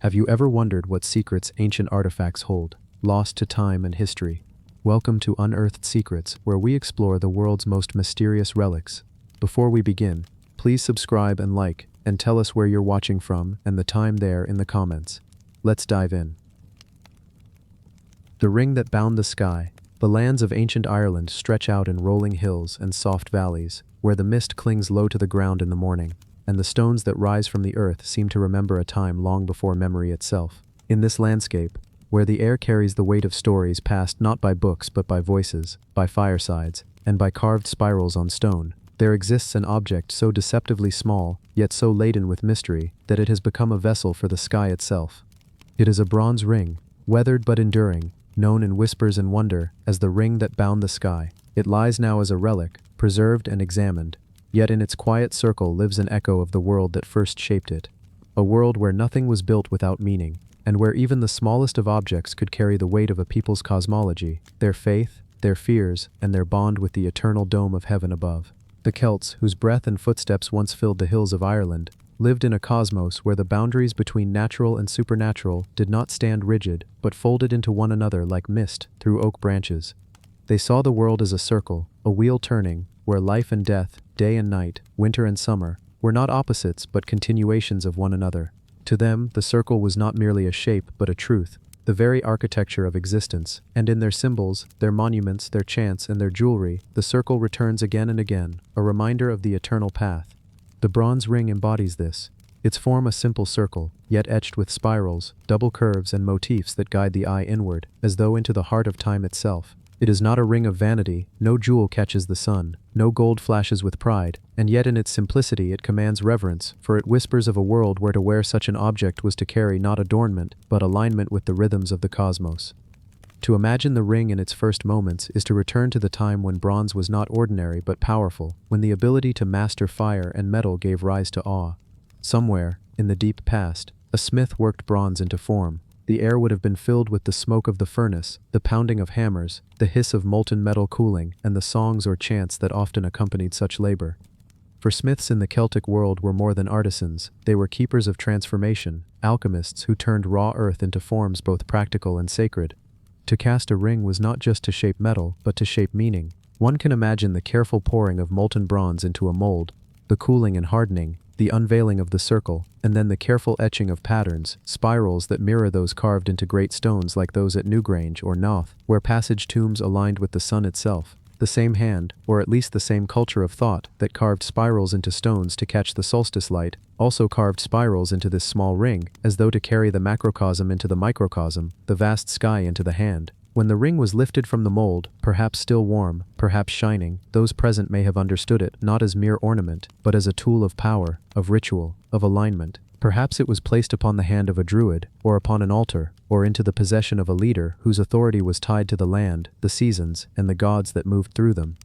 Have you ever wondered what secrets ancient artifacts hold, lost to time and history? Welcome to Unearthed Secrets, where we explore the world's most mysterious relics. Before we begin, please subscribe and like, and tell us where you're watching from and the time there in the comments. Let's dive in. The ring that bound the sky. The lands of ancient Ireland stretch out in rolling hills and soft valleys, where the mist clings low to the ground in the morning, and the stones that rise from the earth seem to remember a time long before memory itself. In this landscape, where the air carries the weight of stories passed not by books but by voices, by firesides, and by carved spirals on stone, there exists an object so deceptively small, yet so laden with mystery, that it has become a vessel for the sky itself. It is a bronze ring, weathered but enduring, known in whispers and wonder as the ring that bound the sky. It lies now as a relic, preserved and examined, yet in its quiet circle lives an echo of the world that first shaped it. A world where nothing was built without meaning, and where even the smallest of objects could carry the weight of a people's cosmology, their faith, their fears, and their bond with the eternal dome of heaven above. The Celts, whose breath and footsteps once filled the hills of Ireland, lived in a cosmos where the boundaries between natural and supernatural did not stand rigid, but folded into one another like mist through oak branches. They saw the world as a circle, a wheel turning, where life and death, day and night, winter and summer, were not opposites but continuations of one another. To them, the circle was not merely a shape but a truth, the very architecture of existence, and in their symbols, their monuments, their chants, and their jewelry, the circle returns again and again, a reminder of the eternal path. The bronze ring embodies this, its form a simple circle, yet etched with spirals, double curves, and motifs that guide the eye inward, as though into the heart of time itself. It is not a ring of vanity, no jewel catches the sun, no gold flashes with pride, and yet in its simplicity it commands reverence, for it whispers of a world where to wear such an object was to carry not adornment, but alignment with the rhythms of the cosmos. To imagine the ring in its first moments is to return to the time when bronze was not ordinary but powerful, when the ability to master fire and metal gave rise to awe. Somewhere, in the deep past, a smith worked bronze into form. The air would have been filled with the smoke of the furnace, the pounding of hammers, the hiss of molten metal cooling, and the songs or chants that often accompanied such labor. For smiths in the Celtic world were more than artisans, they were keepers of transformation, alchemists who turned raw earth into forms both practical and sacred. To cast a ring was not just to shape metal, but to shape meaning. One can imagine the careful pouring of molten bronze into a mold, the cooling and hardening, the unveiling of the circle, and then the careful etching of patterns, spirals that mirror those carved into great stones like those at Newgrange or Knowth, where passage tombs aligned with the sun itself. The same hand, or at least the same culture of thought, that carved spirals into stones to catch the solstice light, also carved spirals into this small ring, as though to carry the macrocosm into the microcosm, the vast sky into the hand. When the ring was lifted from the mold, perhaps still warm, perhaps shining, those present may have understood it not as mere ornament, but as a tool of power, of ritual, of alignment. Perhaps it was placed upon the hand of a druid, or upon an altar, or into the possession of a leader whose authority was tied to the land, the seasons, and the gods that moved through them.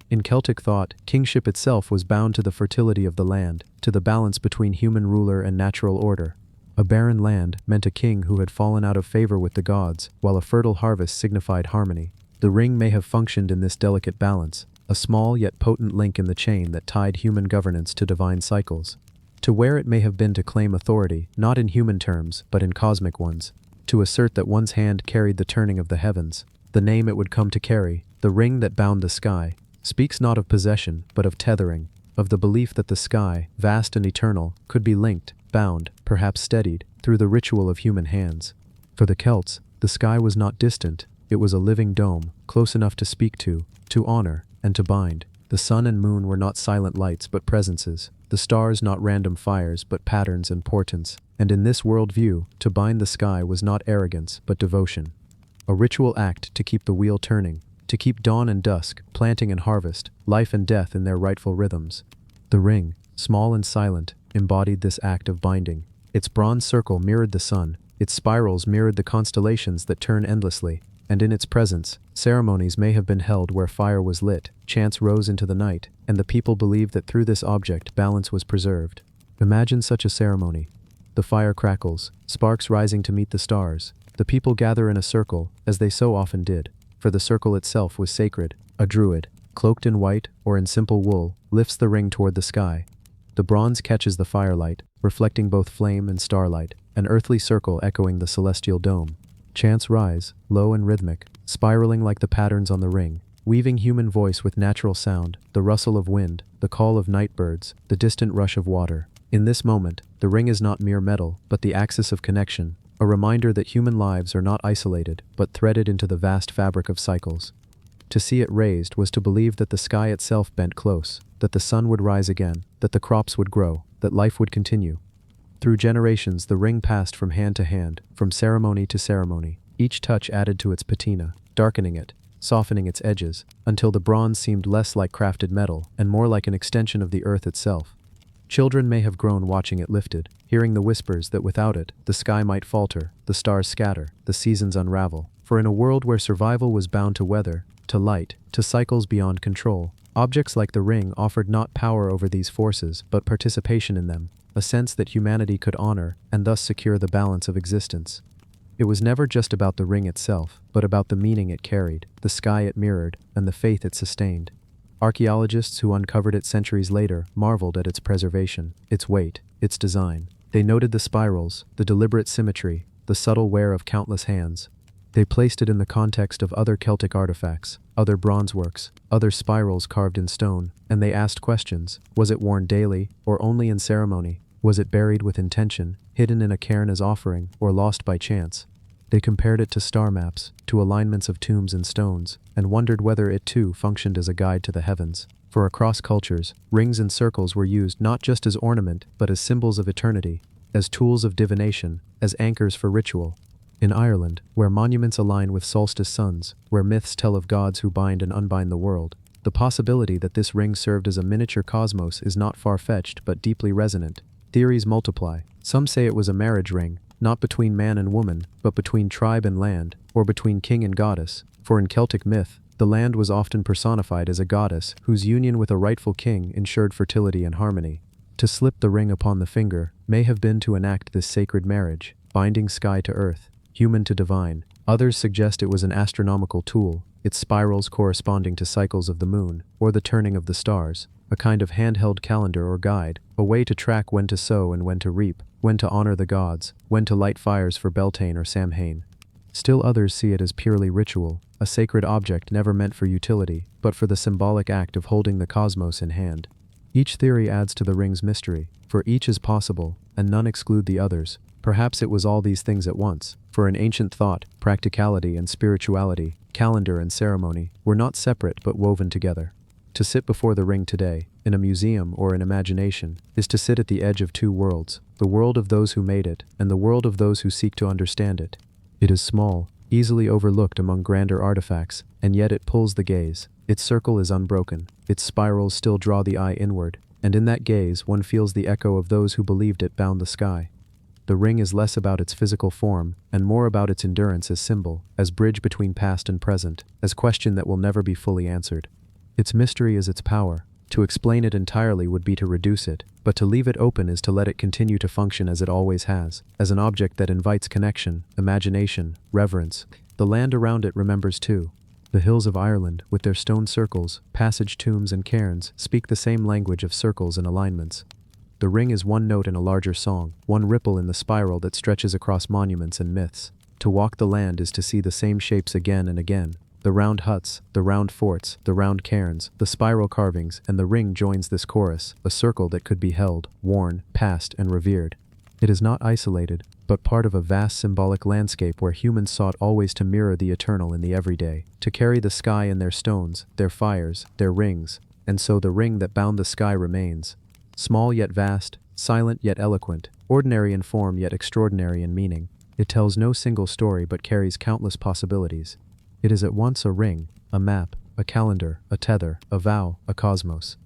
In Celtic thought, kingship itself was bound to the fertility of the land, to the balance between human ruler and natural order. A barren land meant a king who had fallen out of favor with the gods, while a fertile harvest signified harmony. The ring may have functioned in this delicate balance, a small yet potent link in the chain that tied human governance to divine cycles. To wear it may have been to claim authority, not in human terms, but in cosmic ones. To assert that one's hand carried the turning of the heavens. The name it would come to carry, the ring that bound the sky, speaks not of possession, but of tethering, of the belief that the sky, vast and eternal, could be linked, bound, perhaps steadied, through the ritual of human hands. For the Celts, the sky was not distant, it was a living dome, close enough to speak to honor, and to bind. The sun and moon were not silent lights but presences, the stars not random fires but patterns and portents, and in this world view, to bind the sky was not arrogance but devotion. A ritual act to keep the wheel turning, to keep dawn and dusk, planting and harvest, life and death in their rightful rhythms. The ring, small and silent, embodied this act of binding. Its bronze circle mirrored the sun, its spirals mirrored the constellations that turn endlessly, and in its presence, ceremonies may have been held where fire was lit, chants rose into the night, and the people believed that through this object balance was preserved. Imagine such a ceremony. The fire crackles, sparks rising to meet the stars. The people gather in a circle, as they so often did, for the circle itself was sacred. A druid, cloaked in white or in simple wool, lifts the ring toward the sky. The bronze catches the firelight, reflecting both flame and starlight, an earthly circle echoing the celestial dome. Chants rise, low and rhythmic, spiraling like the patterns on the ring, weaving human voice with natural sound, the rustle of wind, the call of night birds, the distant rush of water. In this moment, the ring is not mere metal, but the axis of connection, a reminder that human lives are not isolated, but threaded into the vast fabric of cycles. To see it raised was to believe that the sky itself bent close, that the sun would rise again, that the crops would grow, that life would continue. Through generations, the ring passed from hand to hand, from ceremony to ceremony. Each touch added to its patina, darkening it, softening its edges, until the bronze seemed less like crafted metal and more like an extension of the earth itself. Children may have grown watching it lifted, hearing the whispers that without it, the sky might falter, the stars scatter, the seasons unravel. For in a world where survival was bound to weather, to light, to cycles beyond control, objects like the ring offered not power over these forces, but participation in them, a sense that humanity could honor and thus secure the balance of existence. It was never just about the ring itself, but about the meaning it carried, the sky it mirrored, and the faith it sustained. Archaeologists who uncovered it centuries later marveled at its preservation, its weight, its design. They noted the spirals, the deliberate symmetry, the subtle wear of countless hands. They placed it in the context of other Celtic artifacts, other bronze works, other spirals carved in stone, and they asked questions. Was it worn daily, or only in ceremony? Was it buried with intention, hidden in a cairn as offering, or lost by chance? They compared it to star maps, to alignments of tombs and stones, and wondered whether it too functioned as a guide to the heavens. For across cultures, rings and circles were used not just as ornament, but as symbols of eternity, as tools of divination, as anchors for ritual. In Ireland, where monuments align with solstice suns, where myths tell of gods who bind and unbind the world, the possibility that this ring served as a miniature cosmos is not far-fetched but deeply resonant. Theories multiply. Some say it was a marriage ring, not between man and woman, but between tribe and land, or between king and goddess, for in Celtic myth, the land was often personified as a goddess whose union with a rightful king ensured fertility and harmony. To slip the ring upon the finger may have been to enact this sacred marriage, binding sky to earth, human to divine. Others suggest it was an astronomical tool, its spirals corresponding to cycles of the moon, or the turning of the stars, a kind of handheld calendar or guide, a way to track when to sow and when to reap, when to honor the gods, when to light fires for Beltane or Samhain. Still others see it as purely ritual, a sacred object never meant for utility, but for the symbolic act of holding the cosmos in hand. Each theory adds to the ring's mystery, for each is possible, and none exclude the others. Perhaps it was all these things at once, for in ancient thought, practicality and spirituality, calendar and ceremony, were not separate but woven together. To sit before the ring today, in a museum or in imagination, is to sit at the edge of two worlds, the world of those who made it, and the world of those who seek to understand it. It is small, easily overlooked among grander artifacts, and yet it pulls the gaze. Its circle is unbroken, its spirals still draw the eye inward, and in that gaze one feels the echo of those who believed it bound the sky. The ring is less about its physical form, and more about its endurance as symbol, as bridge between past and present, as question that will never be fully answered. Its mystery is its power. To explain it entirely would be to reduce it, but to leave it open is to let it continue to function as it always has, as an object that invites connection, imagination, reverence. The land around it remembers too. The hills of Ireland, with their stone circles, passage tombs and cairns, speak the same language of circles and alignments. The ring is one note in a larger song, one ripple in the spiral that stretches across monuments and myths. To walk the land is to see the same shapes again and again. The round huts, the round forts, the round cairns, the spiral carvings, and the ring joins this chorus, a circle that could be held, worn, passed, and revered. It is not isolated, but part of a vast symbolic landscape where humans sought always to mirror the eternal in the everyday, to carry the sky in their stones, their fires, their rings, and so the ring that bound the sky remains. Small yet vast, silent yet eloquent, ordinary in form yet extraordinary in meaning. It tells no single story but carries countless possibilities. It is at once a ring, a map, a calendar, a tether, a vow, a cosmos.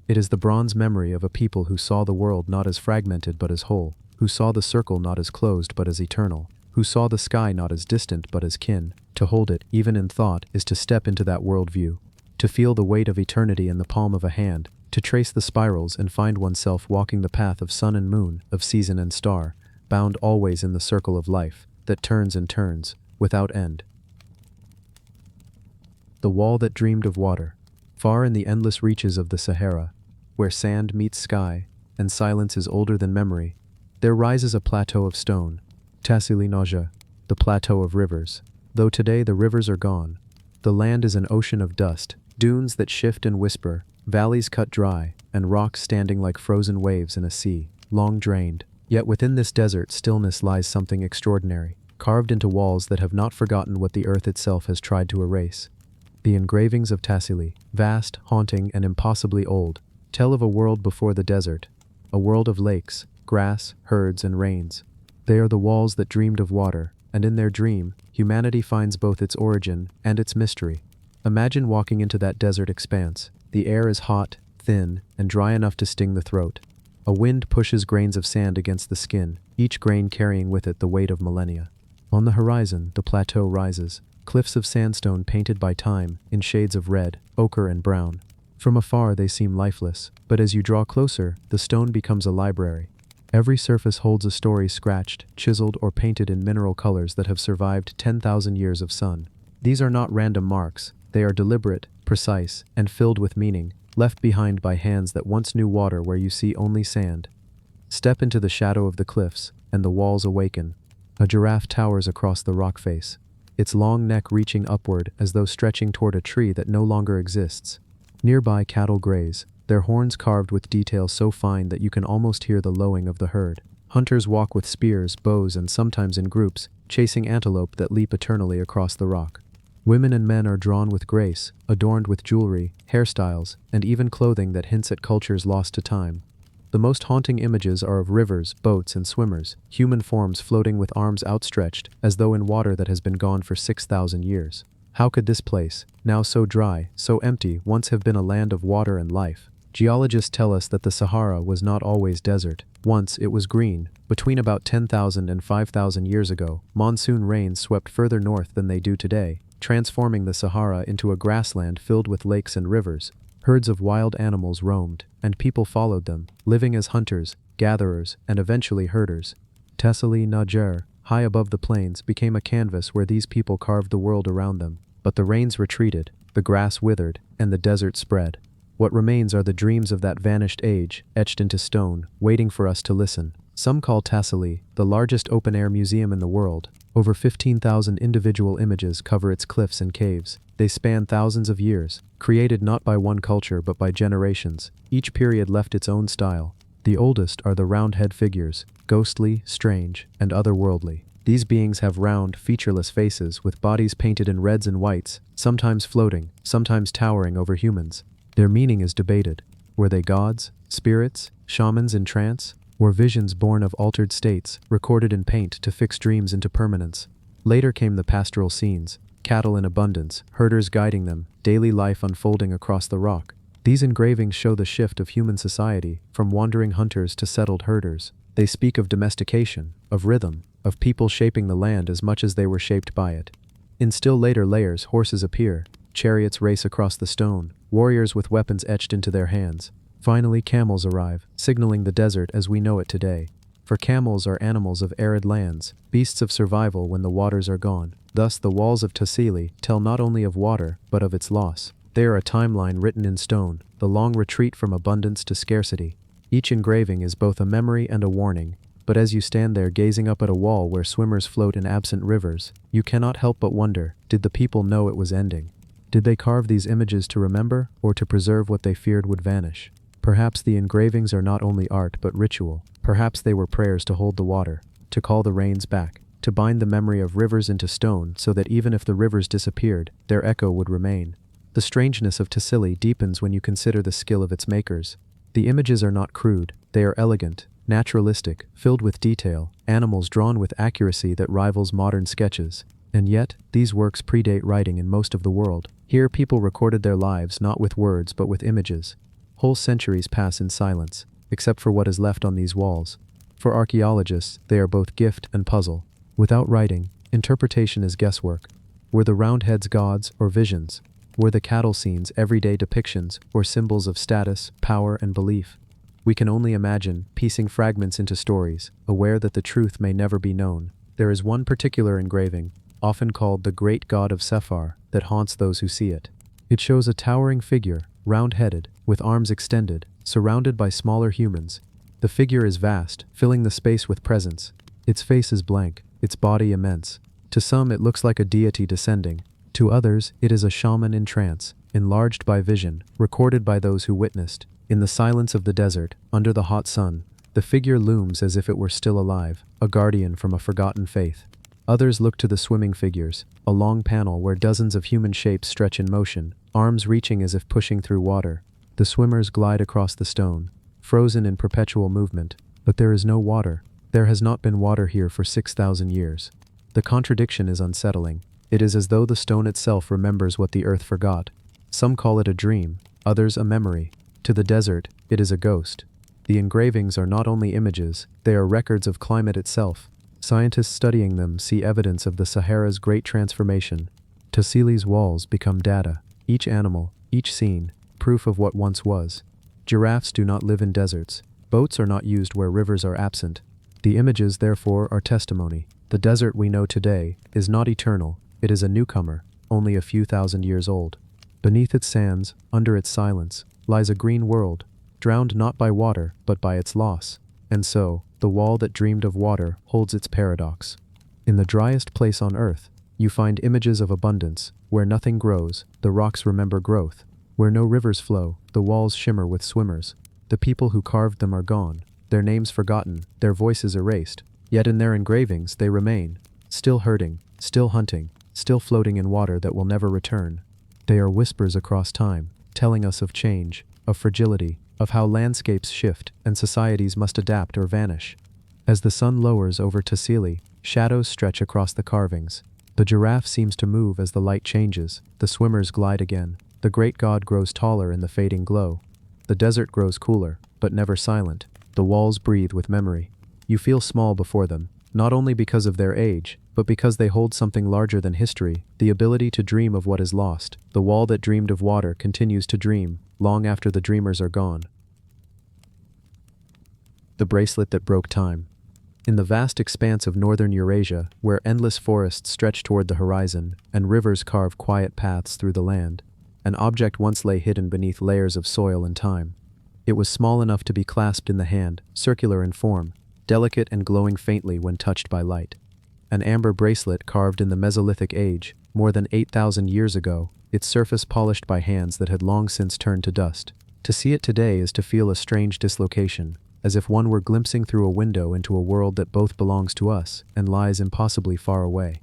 It is the bronze memory of a people who saw the world not as fragmented but as whole, who saw the circle not as closed but as eternal, who saw the sky not as distant but as kin. To hold it, even in thought, is to step into that worldview, to feel the weight of eternity in the palm of a hand, to trace the spirals and find oneself walking the path of sun and moon, of season and star, bound always in the circle of life, that turns and turns, without end. The wall that dreamed of water, far in the endless reaches of the Sahara, where sand meets sky, and silence is older than memory, there rises a plateau of stone, Tassili Naja, the plateau of rivers. Though today the rivers are gone, the land is an ocean of dust, dunes that shift and whisper, valleys cut dry, and rocks standing like frozen waves in a sea, long drained. Yet within this desert stillness lies something extraordinary, carved into walls that have not forgotten what the earth itself has tried to erase. The engravings of Tassili, vast, haunting, and impossibly old, tell of a world before the desert, a world of lakes, grass, herds, and rains. They are the walls that dreamed of water, and in their dream, humanity finds both its origin and its mystery. Imagine walking into that desert expanse. The air is hot, thin, and dry enough to sting the throat. A wind pushes grains of sand against the skin, each grain carrying with it the weight of millennia. On the horizon, the plateau rises, cliffs of sandstone painted by time in shades of red, ochre, and brown. From afar they seem lifeless, but as you draw closer, the stone becomes a library. Every surface holds a story scratched, chiseled, or painted in mineral colors that have survived 10,000 years of sun. These are not random marks, they are deliberate, precise, and filled with meaning, left behind by hands that once knew water where you see only sand. Step into the shadow of the cliffs, and the walls awaken. A giraffe towers across the rock face, its long neck reaching upward as though stretching toward a tree that no longer exists. Nearby cattle graze, their horns carved with detail so fine that you can almost hear the lowing of the herd. Hunters walk with spears, bows, and sometimes in groups, chasing antelope that leap eternally across the rock. Women and men are drawn with grace, adorned with jewelry, hairstyles, and even clothing that hints at cultures lost to time. The most haunting images are of rivers, boats, and swimmers, human forms floating with arms outstretched, as though in water that has been gone for 6,000 years. How could this place, now so dry, so empty, once have been a land of water and life? Geologists tell us that the Sahara was not always desert. Once it was green. Between about 10,000 and 5,000 years ago, monsoon rains swept further north than they do today, transforming the Sahara into a grassland filled with lakes and rivers. Herds of wild animals roamed, and people followed them, living as hunters, gatherers, and eventually herders. Tassili Najer, high above the plains, became a canvas where these people carved the world around them. But the rains retreated, the grass withered, and the desert spread. What remains are the dreams of that vanished age, etched into stone, waiting for us to listen. Some call Tassili the largest open-air museum in the world. Over 15,000 individual images cover its cliffs and caves. They span thousands of years, created not by one culture but by generations. Each period left its own style. The oldest are the round-head figures, ghostly, strange, and otherworldly. These beings have round, featureless faces with bodies painted in reds and whites, sometimes floating, sometimes towering over humans. Their meaning is debated. Were they gods, spirits, shamans in trance, or visions born of altered states, recorded in paint to fix dreams into permanence? Later came the pastoral scenes, cattle in abundance, herders guiding them, daily life unfolding across the rock. These engravings show the shift of human society, from wandering hunters to settled herders. They speak of domestication, of rhythm, of people shaping the land as much as they were shaped by it. In still later layers, horses appear, chariots race across the stone, warriors with weapons etched into their hands. Finally, camels arrive, signaling the desert as we know it today. For camels are animals of arid lands, beasts of survival when the waters are gone. Thus, the walls of Tassili tell not only of water, but of its loss. They are a timeline written in stone, the long retreat from abundance to scarcity. Each engraving is both a memory and a warning, but as you stand there gazing up at a wall where swimmers float in absent rivers, you cannot help but wonder, did the people know it was ending? Did they carve these images to remember, or to preserve what they feared would vanish? Perhaps the engravings are not only art but ritual. Perhaps they were prayers to hold the water, to call the rains back, to bind the memory of rivers into stone so that even if the rivers disappeared, their echo would remain. The strangeness of Tassili deepens when you consider the skill of its makers. The images are not crude, they are elegant, naturalistic, filled with detail, animals drawn with accuracy that rivals modern sketches. And yet, these works predate writing in most of the world. Here people recorded their lives not with words but with images. Whole centuries pass in silence, except for what is left on these walls. For archaeologists, they are both gift and puzzle. Without writing, interpretation is guesswork. Were the roundheads gods or visions? Were the cattle scenes everyday depictions or symbols of status, power, and belief? We can only imagine, piecing fragments into stories, aware that the truth may never be known. There is one particular engraving, often called the Great God of Sephar, that haunts those who see it. It shows a towering figure, round-headed, with arms extended, surrounded by smaller humans. The figure is vast, filling the space with presence. Its face is blank, its body immense. To some it looks like a deity descending. To others, it is a shaman in trance, enlarged by vision, recorded by those who witnessed. In the silence of the desert, under the hot sun, the figure looms as if it were still alive, a guardian from a forgotten faith. Others look to the swimming figures, a long panel where dozens of human shapes stretch in motion, arms reaching as if pushing through water. The swimmers glide across the stone, frozen in perpetual movement, but there is no water. There has not been water here for 6,000 years. The contradiction is unsettling. It is as though the stone itself remembers what the earth forgot. Some call it a dream, others a memory. To the desert, it is a ghost. The engravings are not only images, they are records of climate itself. Scientists studying them see evidence of the Sahara's great transformation. Tassili's walls become data, each animal, each scene, proof of what once was. Giraffes do not live in deserts. Boats are not used where rivers are absent. The images, therefore, are testimony. The desert we know today is not eternal, it is a newcomer, only a few thousand years old. Beneath its sands, under its silence, lies a green world, drowned not by water, but by its loss. And so, the wall that dreamed of water holds its paradox. In the driest place on earth, you find images of abundance. Where nothing grows, the rocks remember growth. Where no rivers flow, the walls shimmer with swimmers. The people who carved them are gone, their names forgotten, their voices erased. Yet in their engravings they remain, still herding, still hunting, still floating in water that will never return. They are whispers across time, telling us of change, of fragility, of how landscapes shift and societies must adapt or vanish. As the sun lowers over Tassili, shadows stretch across the carvings. The giraffe seems to move as the light changes, the swimmers glide again. The great god grows taller in the fading glow. The desert grows cooler, but never silent. The walls breathe with memory. You feel small before them, not only because of their age, but because they hold something larger than history, the ability to dream of what is lost. The wall that dreamed of water continues to dream, long after the dreamers are gone. The bracelet that broke time. In the vast expanse of northern Eurasia, where endless forests stretch toward the horizon, and rivers carve quiet paths through the land, an object once lay hidden beneath layers of soil and time. It was small enough to be clasped in the hand, circular in form, delicate and glowing faintly when touched by light. An amber bracelet carved in the Mesolithic age, more than 8,000 years ago, its surface polished by hands that had long since turned to dust. To see it today is to feel a strange dislocation, as if one were glimpsing through a window into a world that both belongs to us and lies impossibly far away.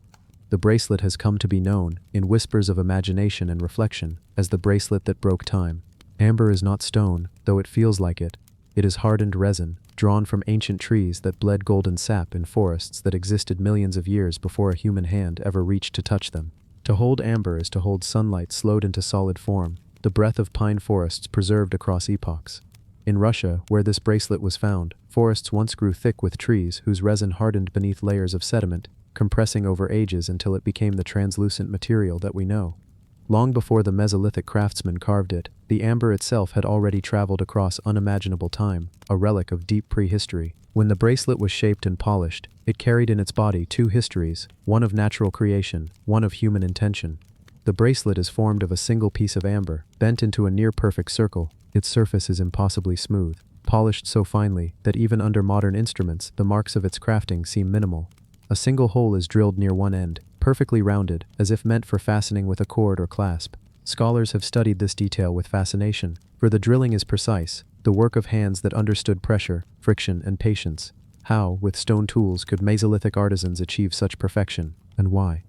The bracelet has come to be known, in whispers of imagination and reflection, as the bracelet that broke time. Amber is not stone, though it feels like it. It is hardened resin, drawn from ancient trees that bled golden sap in forests that existed millions of years before a human hand ever reached to touch them. To hold amber is to hold sunlight slowed into solid form, the breath of pine forests preserved across epochs. In Russia, where this bracelet was found, forests once grew thick with trees whose resin hardened beneath layers of sediment, compressing over ages until it became the translucent material that we know. Long before the Mesolithic craftsmen carved it, the amber itself had already traveled across unimaginable time, a relic of deep prehistory. When the bracelet was shaped and polished, it carried in its body two histories, one of natural creation, one of human intention. The bracelet is formed of a single piece of amber, bent into a near-perfect circle. Its surface is impossibly smooth, polished so finely that even under modern instruments, the marks of its crafting seem minimal. A single hole is drilled near one end, perfectly rounded, as if meant for fastening with a cord or clasp. Scholars have studied this detail with fascination, for the drilling is precise, the work of hands that understood pressure, friction, and patience. How, with stone tools, could Mesolithic artisans achieve such perfection, and why?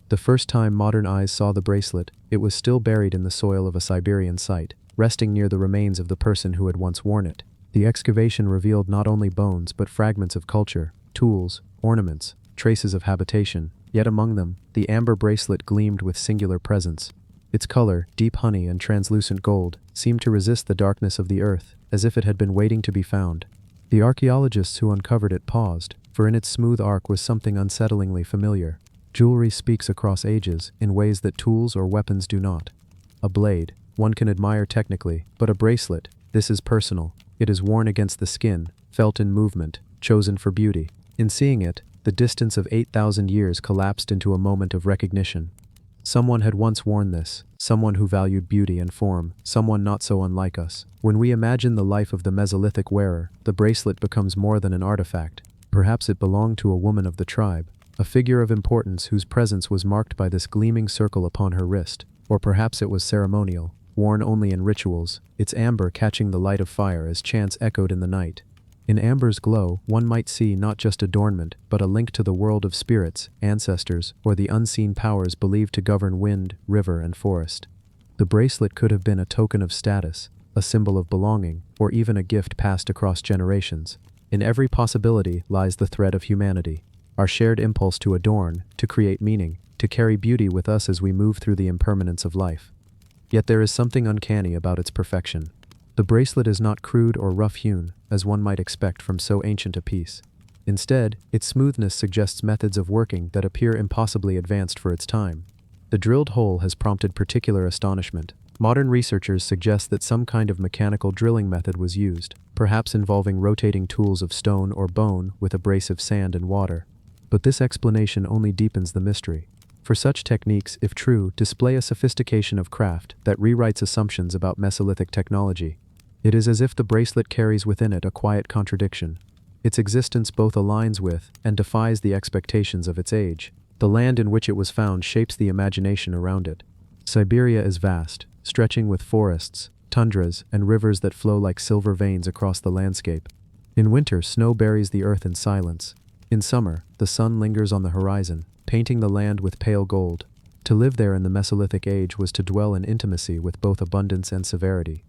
The first time modern eyes saw the bracelet, it was still buried in the soil of a Siberian site, resting near the remains of the person who had once worn it. The excavation revealed not only bones but fragments of culture, tools, ornaments, traces of habitation, yet among them, the amber bracelet gleamed with singular presence. Its color, deep honey and translucent gold, seemed to resist the darkness of the earth, as if it had been waiting to be found. The archaeologists who uncovered it paused, for in its smooth arc was something unsettlingly familiar. Jewelry speaks across ages, in ways that tools or weapons do not. A blade, one can admire technically, but a bracelet, this is personal. It is worn against the skin, felt in movement, chosen for beauty. In seeing it, the distance of 8,000 years collapsed into a moment of recognition. Someone had once worn this, someone who valued beauty and form, someone not so unlike us. When we imagine the life of the Mesolithic wearer, the bracelet becomes more than an artifact. Perhaps it belonged to a woman of the tribe, a figure of importance whose presence was marked by this gleaming circle upon her wrist. Or perhaps it was ceremonial, worn only in rituals, its amber catching the light of fire as chants echoed in the night. In amber's glow, one might see not just adornment, but a link to the world of spirits, ancestors, or the unseen powers believed to govern wind, river, and forest. The bracelet could have been a token of status, a symbol of belonging, or even a gift passed across generations. In every possibility lies the thread of humanity, our shared impulse to adorn, to create meaning, to carry beauty with us as we move through the impermanence of life. Yet there is something uncanny about its perfection. The bracelet is not crude or rough-hewn, as one might expect from so ancient a piece. Instead, its smoothness suggests methods of working that appear impossibly advanced for its time. The drilled hole has prompted particular astonishment. Modern researchers suggest that some kind of mechanical drilling method was used, perhaps involving rotating tools of stone or bone with abrasive sand and water. But this explanation only deepens the mystery. For such techniques, if true, display a sophistication of craft that rewrites assumptions about Mesolithic technology. It is as if the bracelet carries within it a quiet contradiction. Its existence both aligns with and defies the expectations of its age. The land in which it was found shapes the imagination around it. Siberia is vast, stretching with forests, tundras, and rivers that flow like silver veins across the landscape. In winter, snow buries the earth in silence. In summer, the sun lingers on the horizon, painting the land with pale gold. To live there in the Mesolithic age was to dwell in intimacy with both abundance and severity.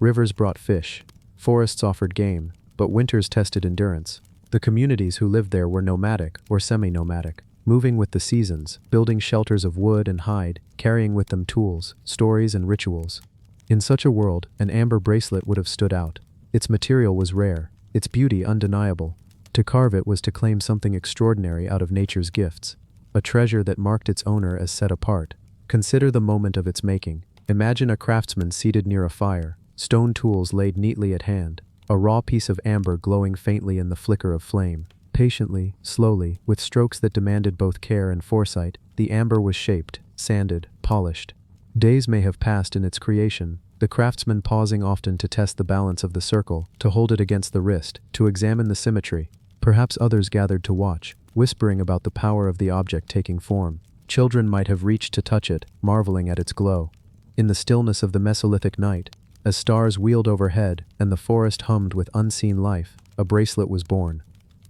Rivers brought fish, forests offered game, but winters tested endurance. The communities who lived there were nomadic or semi-nomadic, moving with the seasons, building shelters of wood and hide, carrying with them tools, stories, and rituals. In such a world, an amber bracelet would have stood out. Its material was rare, its beauty undeniable. To carve it was to claim something extraordinary out of nature's gifts, a treasure that marked its owner as set apart. Consider the moment of its making. Imagine a craftsman seated near a fire, stone tools laid neatly at hand, a raw piece of amber glowing faintly in the flicker of flame. Patiently, slowly, with strokes that demanded both care and foresight, the amber was shaped, sanded, polished. Days may have passed in its creation, the craftsman pausing often to test the balance of the circle, to hold it against the wrist, to examine the symmetry. Perhaps others gathered to watch, whispering about the power of the object taking form. Children might have reached to touch it, marveling at its glow. In the stillness of the Mesolithic night, as stars wheeled overhead and the forest hummed with unseen life, a bracelet was born.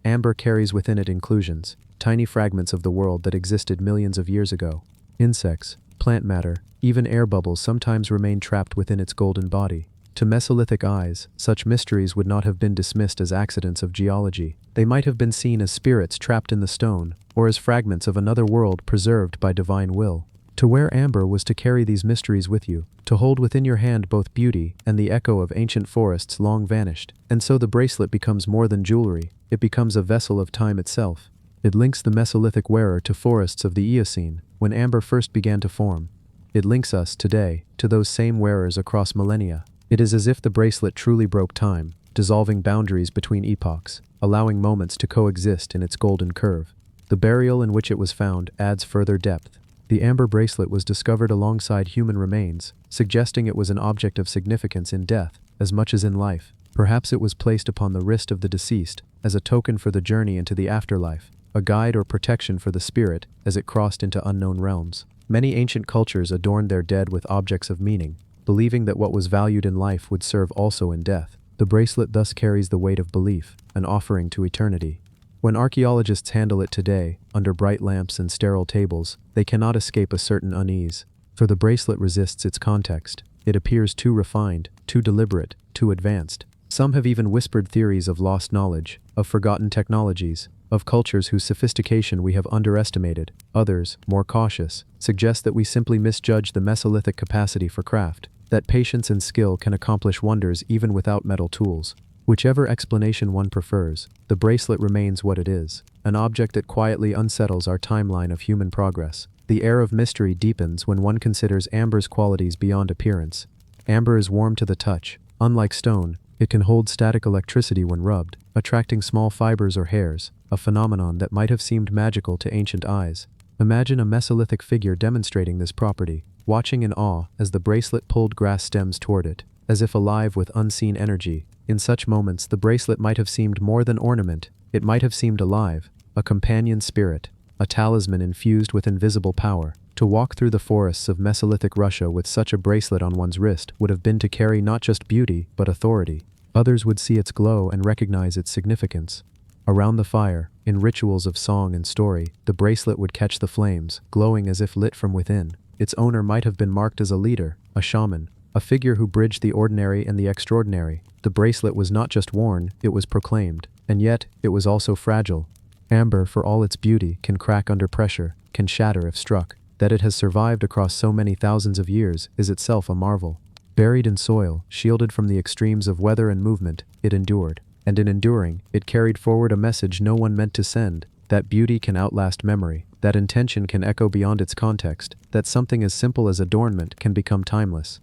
Amber carries within it inclusions, tiny fragments of the world that existed millions of years ago. Insects, plant matter, even air bubbles sometimes remain trapped within its golden body. To Mesolithic eyes, such mysteries would not have been dismissed as accidents of geology. They might have been seen as spirits trapped in the stone, or as fragments of another world preserved by divine will. To wear amber was to carry these mysteries with you, to hold within your hand both beauty and the echo of ancient forests long vanished. And so the bracelet becomes more than jewelry, it becomes a vessel of time itself. It links the Mesolithic wearer to forests of the Eocene, when amber first began to form. It links us, today, to those same wearers across millennia. It is as if the bracelet truly broke time, dissolving boundaries between epochs, allowing moments to coexist in its golden curve. The burial in which it was found adds further depth. The amber bracelet was discovered alongside human remains, suggesting it was an object of significance in death, as much as in life. Perhaps it was placed upon the wrist of the deceased, as a token for the journey into the afterlife, a guide or protection for the spirit as it crossed into unknown realms. Many ancient cultures adorned their dead with objects of meaning, believing that what was valued in life would serve also in death. The bracelet thus carries the weight of belief, an offering to eternity. When archaeologists handle it today, under bright lamps and sterile tables, they cannot escape a certain unease, for the bracelet resists its context. It appears too refined, too deliberate, too advanced. Some have even whispered theories of lost knowledge, of forgotten technologies, of cultures whose sophistication we have underestimated. Others, more cautious, suggest that we simply misjudge the Mesolithic capacity for craft, that patience and skill can accomplish wonders even without metal tools. Whichever explanation one prefers, the bracelet remains what it is, an object that quietly unsettles our timeline of human progress. The air of mystery deepens when one considers amber's qualities beyond appearance. Amber is warm to the touch. Unlike stone, it can hold static electricity when rubbed, attracting small fibers or hairs, a phenomenon that might have seemed magical to ancient eyes. Imagine a Mesolithic figure demonstrating this property, watching in awe as the bracelet pulled grass stems toward it, as if alive with unseen energy. In such moments, the bracelet might have seemed more than ornament, it might have seemed alive, a companion spirit, a talisman infused with invisible power. To walk through the forests of Mesolithic Russia with such a bracelet on one's wrist would have been to carry not just beauty, but authority. Others would see its glow and recognize its significance. Around the fire, in rituals of song and story, the bracelet would catch the flames, glowing as if lit from within. Its owner might have been marked as a leader, a shaman, a figure who bridged the ordinary and the extraordinary. The bracelet was not just worn, it was proclaimed. And yet, it was also fragile. Amber, for all its beauty, can crack under pressure, can shatter if struck. That it has survived across so many thousands of years is itself a marvel. Buried in soil, shielded from the extremes of weather and movement, it endured. And in enduring, it carried forward a message no one meant to send, that beauty can outlast memory, that intention can echo beyond its context, that something as simple as adornment can become timeless.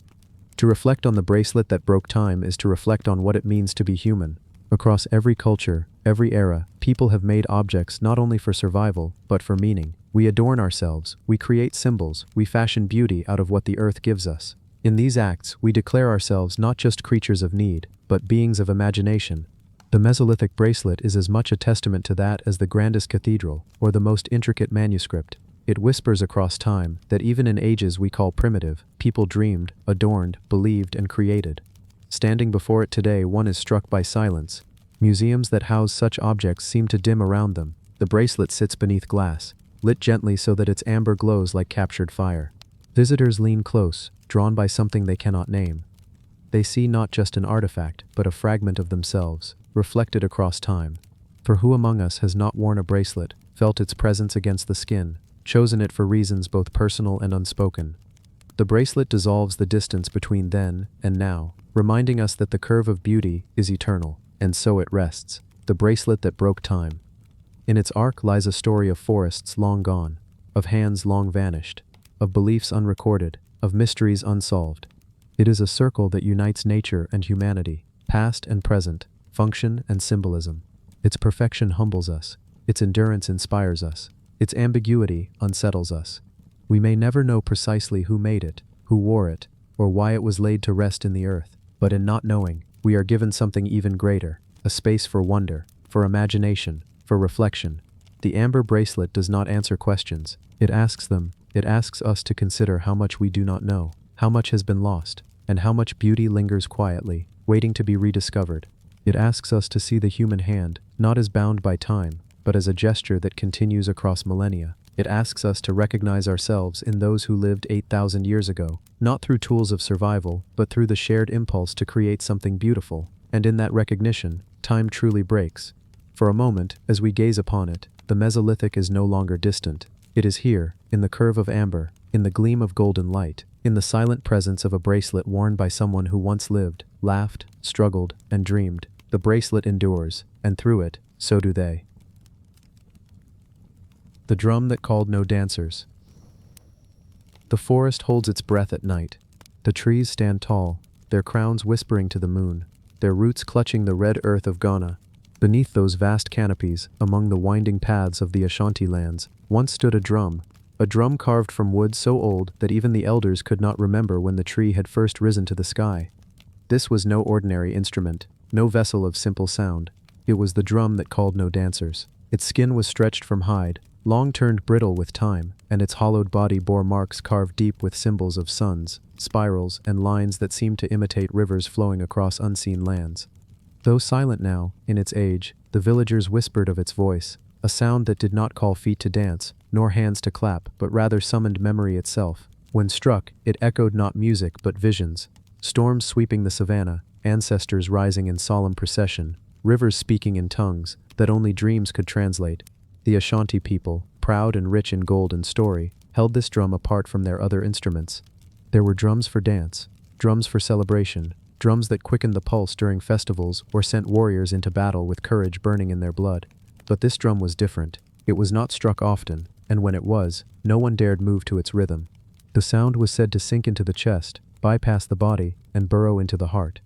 To reflect on the bracelet that broke time is to reflect on what it means to be human. Across every culture, every era, people have made objects not only for survival, but for meaning. We adorn ourselves, we create symbols, we fashion beauty out of what the earth gives us. In these acts, we declare ourselves not just creatures of need, but beings of imagination. The Mesolithic bracelet is as much a testament to that as the grandest cathedral, or the most intricate manuscript. It whispers across time that even in ages we call primitive, people dreamed, adorned, believed, and created. Standing before it today, one is struck by silence. Museums that house such objects seem to dim around them. The bracelet sits beneath glass, lit gently so that its amber glows like captured fire. Visitors lean close, drawn by something they cannot name. They see not just an artifact, but a fragment of themselves, reflected across time. For who among us has not worn a bracelet, felt its presence against the skin, chosen it for reasons both personal and unspoken? The bracelet dissolves the distance between then and now, reminding us that the curve of beauty is eternal, and so it rests, the bracelet that broke time. In its arc lies a story of forests long gone, of hands long vanished, of beliefs unrecorded, of mysteries unsolved. It is a circle that unites nature and humanity, past and present, function and symbolism. Its perfection humbles us, its endurance inspires us, its ambiguity unsettles us. We may never know precisely who made it, who wore it, or why it was laid to rest in the earth, but in not knowing, we are given something even greater, a space for wonder, for imagination, for reflection. The amber bracelet does not answer questions, it asks them. It asks us to consider how much we do not know, how much has been lost, and how much beauty lingers quietly, waiting to be rediscovered. It asks us to see the human hand, not as bound by time, but as a gesture that continues across millennia. It asks us to recognize ourselves in those who lived 8,000 years ago, not through tools of survival, but through the shared impulse to create something beautiful. And in that recognition, time truly breaks. For a moment, as we gaze upon it, the Mesolithic is no longer distant. It is here, in the curve of amber, in the gleam of golden light, in the silent presence of a bracelet worn by someone who once lived, laughed, struggled, and dreamed. The bracelet endures, and through it, so do they. The drum that called no dancers. The forest holds its breath at night. The trees stand tall, their crowns whispering to the moon, their roots clutching the red earth of Ghana. Beneath those vast canopies, among the winding paths of the Ashanti lands, once stood a drum carved from wood so old that even the elders could not remember when the tree had first risen to the sky. This was no ordinary instrument, no vessel of simple sound. It was the drum that called no dancers. Its skin was stretched from hide, long turned brittle with time, and its hollowed body bore marks carved deep with symbols of suns, spirals, and lines that seemed to imitate rivers flowing across unseen lands. Though silent now, in its age, the villagers whispered of its voice, a sound that did not call feet to dance, nor hands to clap, but rather summoned memory itself. When struck, it echoed not music but visions. Storms sweeping the savannah, ancestors rising in solemn procession, rivers speaking in tongues that only dreams could translate. The Ashanti people, proud and rich in gold and story, held this drum apart from their other instruments. There were drums for dance, drums for celebration, drums that quickened the pulse during festivals or sent warriors into battle with courage burning in their blood. But this drum was different. It was not struck often, and when it was, no one dared move to its rhythm. The sound was said to sink into the chest, bypass the body, and burrow into the heart.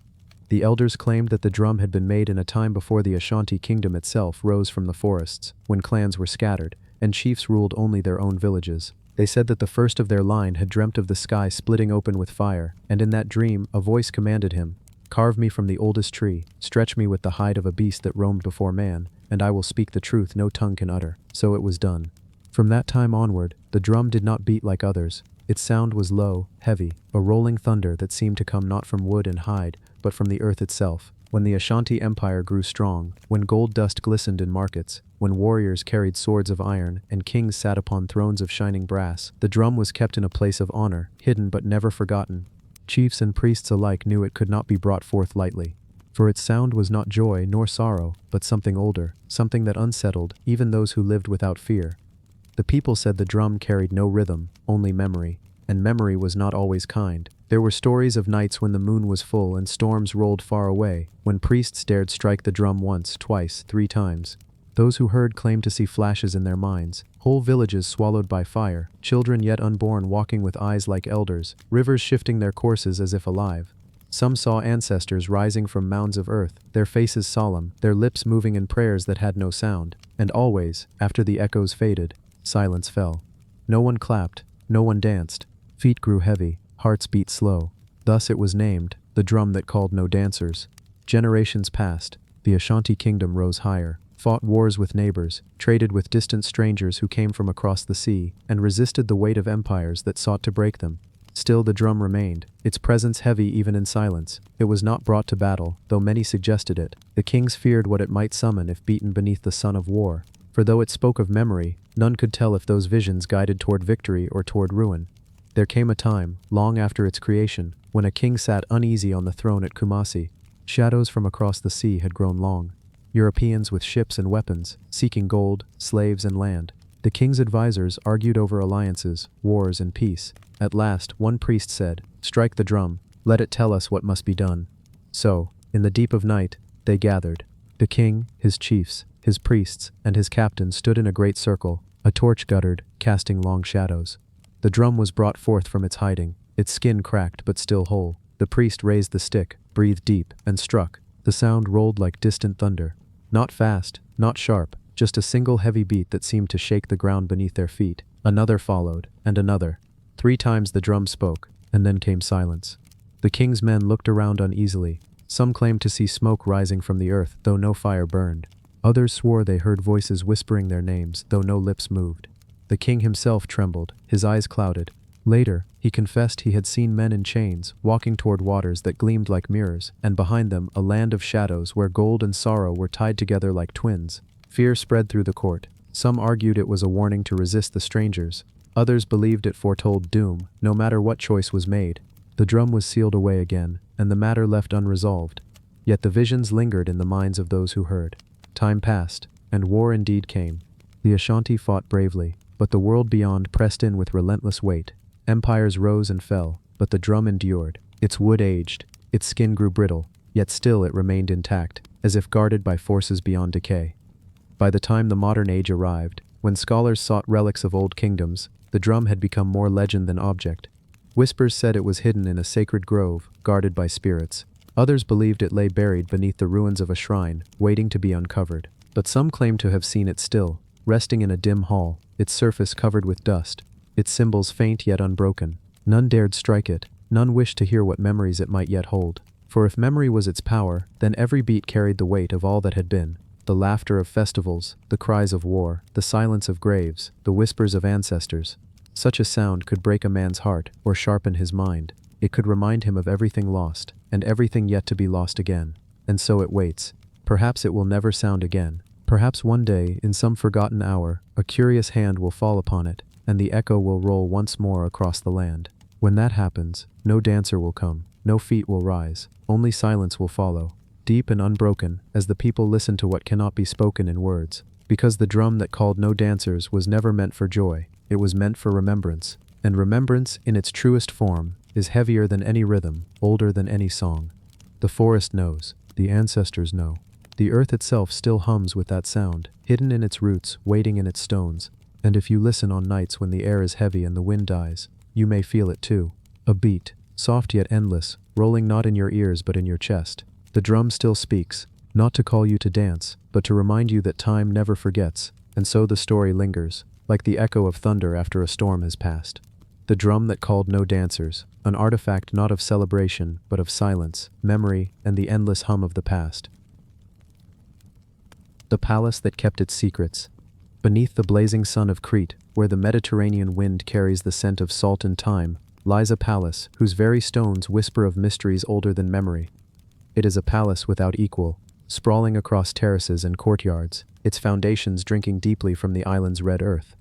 The elders claimed that the drum had been made in a time before the Ashanti kingdom itself rose from the forests, when clans were scattered, and chiefs ruled only their own villages. They said that the first of their line had dreamt of the sky splitting open with fire, and in that dream a voice commanded him, "Carve me from the oldest tree, stretch me with the hide of a beast that roamed before man, and I will speak the truth no tongue can utter." So it was done. From that time onward, the drum did not beat like others. Its sound was low, heavy, a rolling thunder that seemed to come not from wood and hide, but from the earth itself. When the Ashanti Empire grew strong, when gold dust glistened in markets, when warriors carried swords of iron and kings sat upon thrones of shining brass, the drum was kept in a place of honor, hidden but never forgotten. Chiefs and priests alike knew it could not be brought forth lightly. For its sound was not joy nor sorrow, but something older, something that unsettled even those who lived without fear. The people said the drum carried no rhythm, only memory, and memory was not always kind. There were stories of nights when the moon was full and storms rolled far away, when priests dared strike the drum once, twice, 3 times. Those who heard claimed to see flashes in their minds, whole villages swallowed by fire, children yet unborn walking with eyes like elders, rivers shifting their courses as if alive. Some saw ancestors rising from mounds of earth, their faces solemn, their lips moving in prayers that had no sound, and always, after the echoes faded, silence fell. No one clapped, no one danced, feet grew heavy, hearts beat slow. Thus it was named, the drum that called no dancers. Generations passed, the Ashanti kingdom rose higher, fought wars with neighbors, traded with distant strangers who came from across the sea, and resisted the weight of empires that sought to break them. Still the drum remained, its presence heavy even in silence. It was not brought to battle, though many suggested it. The kings feared what it might summon if beaten beneath the sun of war. For though it spoke of memory, none could tell if those visions guided toward victory or toward ruin. There came a time, long after its creation, when a king sat uneasy on the throne at Kumasi. Shadows from across the sea had grown long. Europeans with ships and weapons, seeking gold, slaves and land. The king's advisors argued over alliances, wars and peace. At last, one priest said, "Strike the drum, let it tell us what must be done." So, in the deep of night, they gathered. The king, his chiefs, his priests, and his captains stood in a great circle, a torch guttered, casting long shadows. The drum was brought forth from its hiding, its skin cracked but still whole. The priest raised the stick, breathed deep, and struck. The sound rolled like distant thunder. Not fast, not sharp, just a single heavy beat that seemed to shake the ground beneath their feet. Another followed, and another. 3 times the drum spoke, and then came silence. The king's men looked around uneasily. Some claimed to see smoke rising from the earth, though no fire burned. Others swore they heard voices whispering their names, though no lips moved. The king himself trembled, his eyes clouded. Later, he confessed he had seen men in chains, walking toward waters that gleamed like mirrors, and behind them a land of shadows where gold and sorrow were tied together like twins. Fear spread through the court. Some argued it was a warning to resist the strangers. Others believed it foretold doom, no matter what choice was made. The drum was sealed away again, and the matter left unresolved. Yet the visions lingered in the minds of those who heard. Time passed, and war indeed came. The Ashanti fought bravely, but the world beyond pressed in with relentless weight. Empires rose and fell, but the drum endured. Its wood aged, its skin grew brittle, yet still it remained intact, as if guarded by forces beyond decay. By the time the modern age arrived, when scholars sought relics of old kingdoms, the drum had become more legend than object. Whispers said it was hidden in a sacred grove, guarded by spirits. Others believed it lay buried beneath the ruins of a shrine, waiting to be uncovered. But some claimed to have seen it still, resting in a dim hall, its surface covered with dust, its symbols faint yet unbroken. None dared strike it, none wished to hear what memories it might yet hold. For if memory was its power, then every beat carried the weight of all that had been. The laughter of festivals, the cries of war, the silence of graves, the whispers of ancestors. Such a sound could break a man's heart or sharpen his mind. It could remind him of everything lost, and everything yet to be lost again. And so it waits. Perhaps it will never sound again. Perhaps one day, in some forgotten hour, a curious hand will fall upon it, and the echo will roll once more across the land. When that happens, no dancer will come, no feet will rise, only silence will follow, deep and unbroken, as the people listen to what cannot be spoken in words. Because the drum that called no dancers was never meant for joy, it was meant for remembrance. And remembrance, in its truest form, is heavier than any rhythm, older than any song. The forest knows, the ancestors know. The earth itself still hums with that sound, hidden in its roots, waiting in its stones. And if you listen on nights when the air is heavy and the wind dies, you may feel it too. A beat, soft yet endless, rolling not in your ears but in your chest. The drum still speaks, not to call you to dance, but to remind you that time never forgets, and so the story lingers, like the echo of thunder after a storm has passed. The drum that called no dancers, an artifact not of celebration but of silence, memory, and the endless hum of the past. The palace that kept its secrets. Beneath the blazing sun of Crete, where the Mediterranean wind carries the scent of salt and thyme, lies a palace whose very stones whisper of mysteries older than memory. It is a palace without equal, sprawling across terraces and courtyards, its foundations drinking deeply from the island's red earth.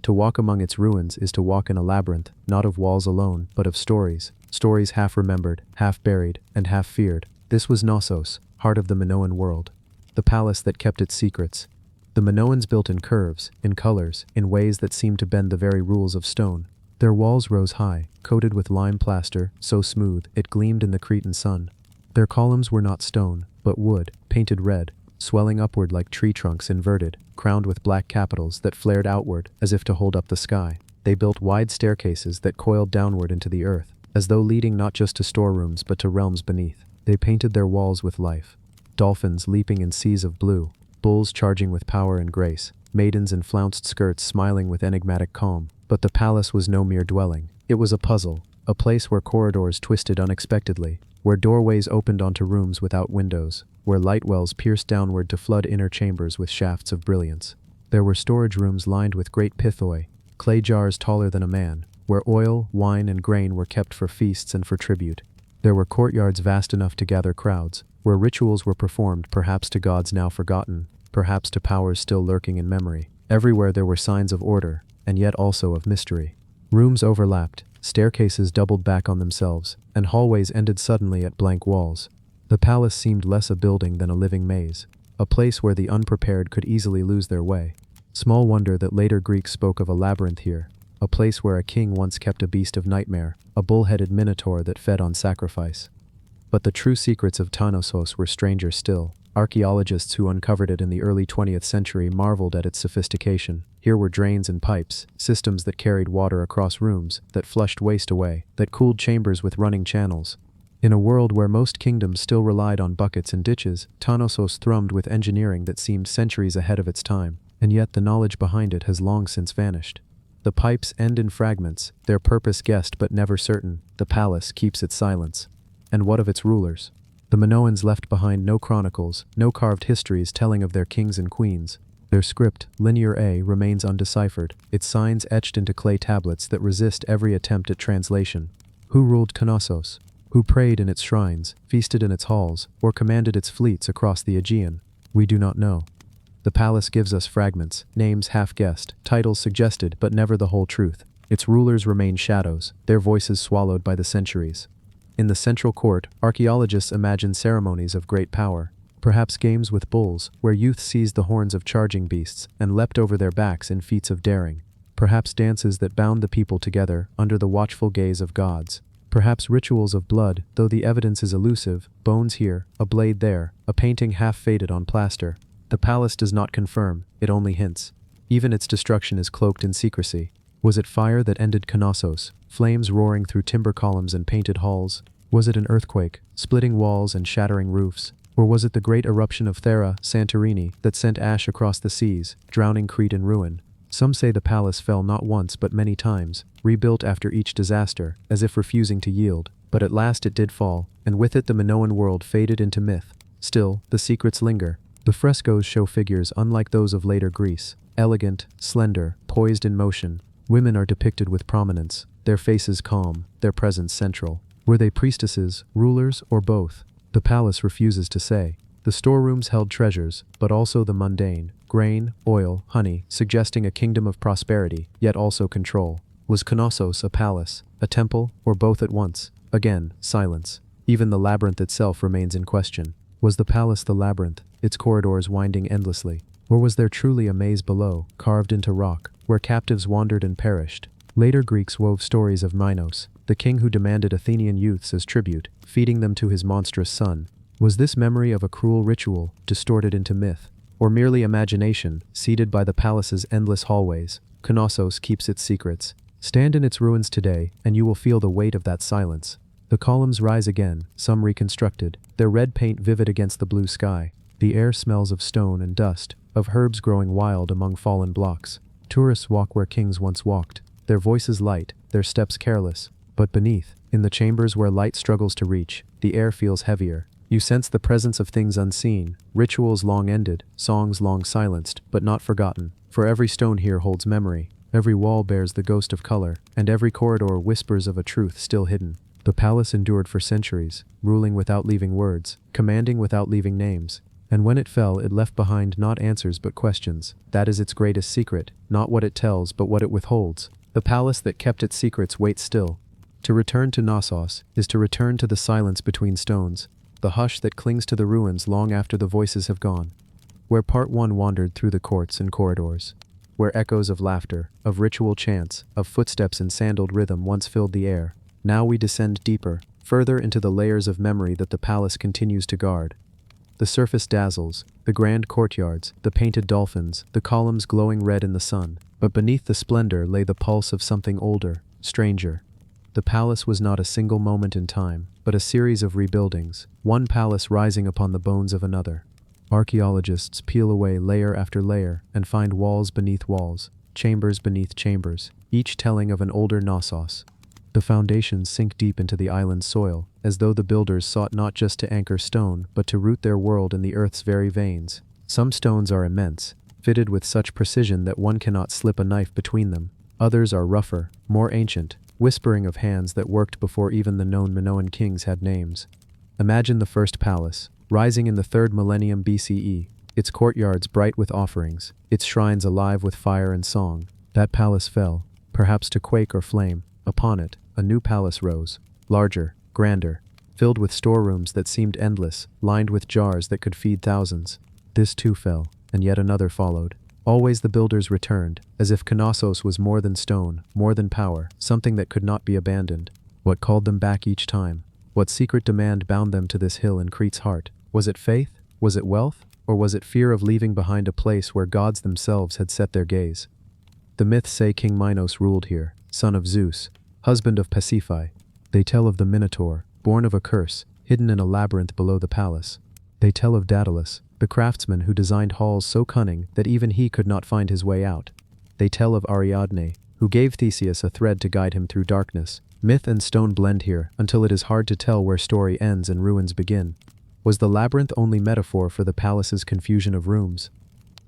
To walk among its ruins is to walk in a labyrinth, not of walls alone, but of stories, stories half remembered, half buried, and half feared. This was Knossos, heart of the Minoan world, the palace that kept its secrets. The Minoans built in curves, in colors, in ways that seemed to bend the very rules of stone. Their walls rose high, coated with lime plaster, so smooth it gleamed in the Cretan sun. Their columns were not stone, but wood, painted red, swelling upward like tree trunks inverted, crowned with black capitals that flared outward as if to hold up the sky. They built wide staircases that coiled downward into the earth, as though leading not just to storerooms but to realms beneath. They painted their walls with life. Dolphins leaping in seas of blue, bulls charging with power and grace, maidens in flounced skirts smiling with enigmatic calm. But the palace was no mere dwelling. It was a puzzle, a place where corridors twisted unexpectedly, where doorways opened onto rooms without windows, where light wells pierced downward to flood inner chambers with shafts of brilliance. There were storage rooms lined with great pithoi, clay jars taller than a man, where oil, wine, and grain were kept for feasts and for tribute. There were courtyards vast enough to gather crowds, where rituals were performed perhaps to gods now forgotten, perhaps to powers still lurking in memory. Everywhere there were signs of order, and yet also of mystery. Rooms overlapped, staircases doubled back on themselves, and hallways ended suddenly at blank walls. The palace seemed less a building than a living maze, a place where the unprepared could easily lose their way. Small wonder that later Greeks spoke of a labyrinth here, a place where a king once kept a beast of nightmare, a bull-headed minotaur that fed on sacrifice. But the true secrets of Knossos were stranger still. Archaeologists who uncovered it in the early 20th century marveled at its sophistication. Here were drains and pipes, systems that carried water across rooms, that flushed waste away, that cooled chambers with running channels. In a world where most kingdoms still relied on buckets and ditches, Knossos thrummed with engineering that seemed centuries ahead of its time, and yet the knowledge behind it has long since vanished. The pipes end in fragments, their purpose guessed but never certain. The palace keeps its silence. And what of its rulers? The Minoans left behind no chronicles, no carved histories telling of their kings and queens. Their script, Linear A, remains undeciphered, its signs etched into clay tablets that resist every attempt at translation. Who ruled Knossos? Who prayed in its shrines, feasted in its halls, or commanded its fleets across the Aegean? We do not know. The palace gives us fragments, names half-guessed, titles suggested but never the whole truth. Its rulers remain shadows, their voices swallowed by the centuries. In the central court, archaeologists imagine ceremonies of great power, perhaps games with bulls, where youth seized the horns of charging beasts and leapt over their backs in feats of daring, perhaps dances that bound the people together under the watchful gaze of gods, perhaps rituals of blood, though the evidence is elusive, bones here, a blade there, a painting half faded on plaster. The palace does not confirm, it only hints. Even its destruction is cloaked in secrecy. Was it fire that ended Knossos, flames roaring through timber columns and painted halls? Was it an earthquake, splitting walls and shattering roofs? Or was it the great eruption of Thera, Santorini, that sent ash across the seas, drowning Crete in ruin? Some say the palace fell not once but many times, rebuilt after each disaster, as if refusing to yield. But at last it did fall, and with it the Minoan world faded into myth. Still, the secrets linger. The frescoes show figures unlike those of later Greece, elegant, slender, poised in motion. Women are depicted with prominence, their faces calm, their presence central. Were they priestesses, rulers, or both? The palace refuses to say. The storerooms held treasures, but also the mundane, grain, oil, honey, suggesting a kingdom of prosperity, yet also control. Was Knossos a palace, a temple, or both at once? Again, silence. Even the labyrinth itself remains in question. Was the palace the labyrinth, its corridors winding endlessly? Or was there truly a maze below, carved into rock, where captives wandered and perished? Later Greeks wove stories of Minos, the king who demanded Athenian youths as tribute, feeding them to his monstrous son. Was this memory of a cruel ritual, distorted into myth? Or merely imagination, seated by the palace's endless hallways? Knossos keeps its secrets. Stand in its ruins today, and you will feel the weight of that silence. The columns rise again, some reconstructed, their red paint vivid against the blue sky. The air smells of stone and dust, of herbs growing wild among fallen blocks. Tourists walk where kings once walked, their voices light, their steps careless. But beneath, in the chambers where light struggles to reach, the air feels heavier. You sense the presence of things unseen, rituals long ended, songs long silenced, but not forgotten. For every stone here holds memory, every wall bears the ghost of color, and every corridor whispers of a truth still hidden. The palace endured for centuries, ruling without leaving words, commanding without leaving names. And when it fell, it left behind not answers but questions. That is its greatest secret, not what it tells but what it withholds. The palace that kept its secrets waits still. To return to Knossos is to return to the silence between stones, the hush that clings to the ruins long after the voices have gone. Where Part 1 wandered through the courts and corridors, where echoes of laughter, of ritual chants, of footsteps in sandaled rhythm once filled the air, now we descend deeper, further into the layers of memory that the palace continues to guard. The surface dazzles, the grand courtyards, the painted dolphins, the columns glowing red in the sun, but beneath the splendor lay the pulse of something older, stranger. The palace was not a single moment in time, but a series of rebuildings, one palace rising upon the bones of another. Archaeologists peel away layer after layer and find walls beneath walls, chambers beneath chambers, each telling of an older Knossos. The foundations sink deep into the island's soil, as though the builders sought not just to anchor stone, but to root their world in the earth's very veins. Some stones are immense, fitted with such precision that one cannot slip a knife between them. Others are rougher, more ancient, whispering of hands that worked before even the known Minoan kings had names. Imagine the first palace, rising in the 3rd millennium BCE, its courtyards bright with offerings, its shrines alive with fire and song. That palace fell, perhaps to quake or flame. Upon it, a new palace rose, larger, grander, filled with storerooms that seemed endless, lined with jars that could feed thousands. This too fell, and yet another followed. Always the builders returned, as if Knossos was more than stone, more than power, something that could not be abandoned. What called them back each time? What secret demand bound them to this hill in Crete's heart? Was it faith? Was it wealth? Or was it fear of leaving behind a place where gods themselves had set their gaze? The myths say King Minos ruled here, son of Zeus, husband of Pasiphae. They tell of the Minotaur, born of a curse, hidden in a labyrinth below the palace. They tell of Daedalus, the craftsman who designed halls so cunning that even he could not find his way out. They tell of Ariadne, who gave Theseus a thread to guide him through darkness. Myth and stone blend here until it is hard to tell where story ends and ruins begin. Was the labyrinth only metaphor for the palace's confusion of rooms?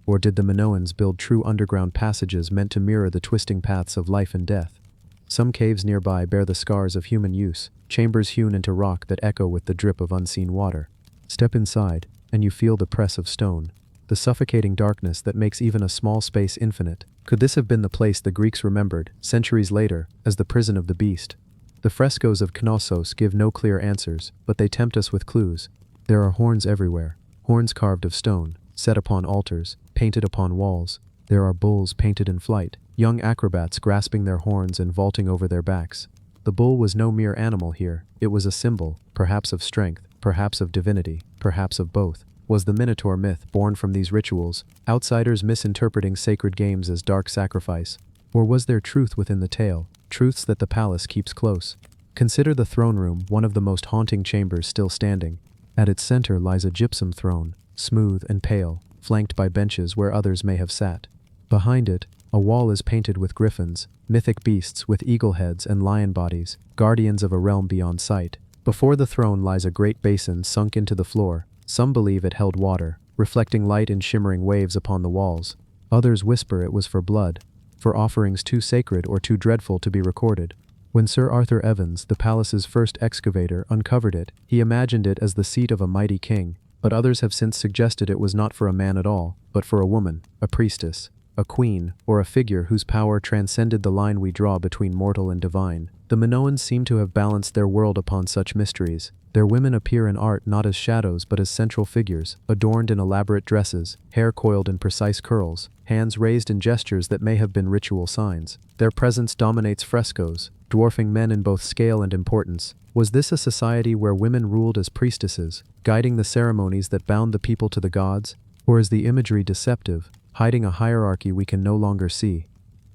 Or did the Minoans build true underground passages meant to mirror the twisting paths of life and death? Some caves nearby bear the scars of human use, chambers hewn into rock that echo with the drip of unseen water. Step inside, and you feel the press of stone, the suffocating darkness that makes even a small space infinite. Could this have been the place the Greeks remembered, centuries later, as the prison of the beast? The frescoes of Knossos give no clear answers, but they tempt us with clues. There are horns everywhere, horns carved of stone, set upon altars, painted upon walls. There are bulls painted in flight, young acrobats grasping their horns and vaulting over their backs. The bull was no mere animal here, it was a symbol, perhaps of strength, perhaps of divinity, perhaps of both. Was the Minotaur myth born from these rituals, outsiders misinterpreting sacred games as dark sacrifice? Or was there truth within the tale, truths that the palace keeps close? Consider the throne room, one of the most haunting chambers still standing. At its center lies a gypsum throne, smooth and pale, flanked by benches where others may have sat. Behind it, a wall is painted with griffins, mythic beasts with eagle heads and lion bodies, guardians of a realm beyond sight. Before the throne lies a great basin sunk into the floor. Some believe it held water, reflecting light in shimmering waves upon the walls. Others whisper it was for blood, for offerings too sacred or too dreadful to be recorded. When Sir Arthur Evans, the palace's first excavator, uncovered it, he imagined it as the seat of a mighty king, but others have since suggested it was not for a man at all, but for a woman, a priestess, a queen, or a figure whose power transcended the line we draw between mortal and divine. The Minoans seem to have balanced their world upon such mysteries. Their women appear in art not as shadows but as central figures, adorned in elaborate dresses, hair coiled in precise curls, hands raised in gestures that may have been ritual signs. Their presence dominates frescoes, dwarfing men in both scale and importance. Was this a society where women ruled as priestesses, guiding the ceremonies that bound the people to the gods? Or is the imagery deceptive, hiding a hierarchy we can no longer see?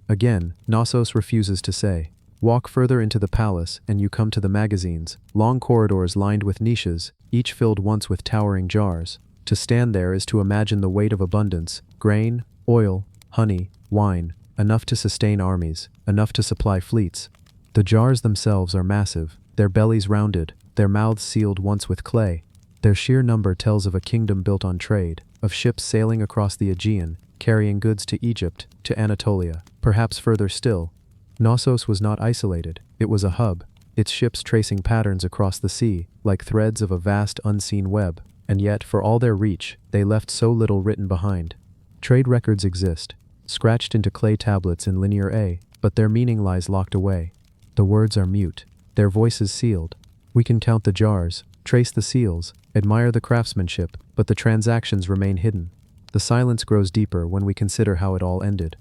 Again, Knossos refuses to say. Walk further into the palace and you come to the magazines, long corridors lined with niches, each filled once with towering jars. To stand there is to imagine the weight of abundance, grain, oil, honey, wine, enough to sustain armies, enough to supply fleets. The jars themselves are massive, their bellies rounded, their mouths sealed once with clay. Their sheer number tells of a kingdom built on trade, of ships sailing across the Aegean, carrying goods to Egypt, to Anatolia, perhaps further still. Knossos was not isolated, it was a hub, its ships tracing patterns across the sea, like threads of a vast unseen web, and yet, for all their reach, they left so little written behind. Trade records exist, scratched into clay tablets in Linear A, but their meaning lies locked away. The words are mute, their voices sealed. We can count the jars, trace the seals, admire the craftsmanship, but the transactions remain hidden. The silence grows deeper when we consider how it all ended.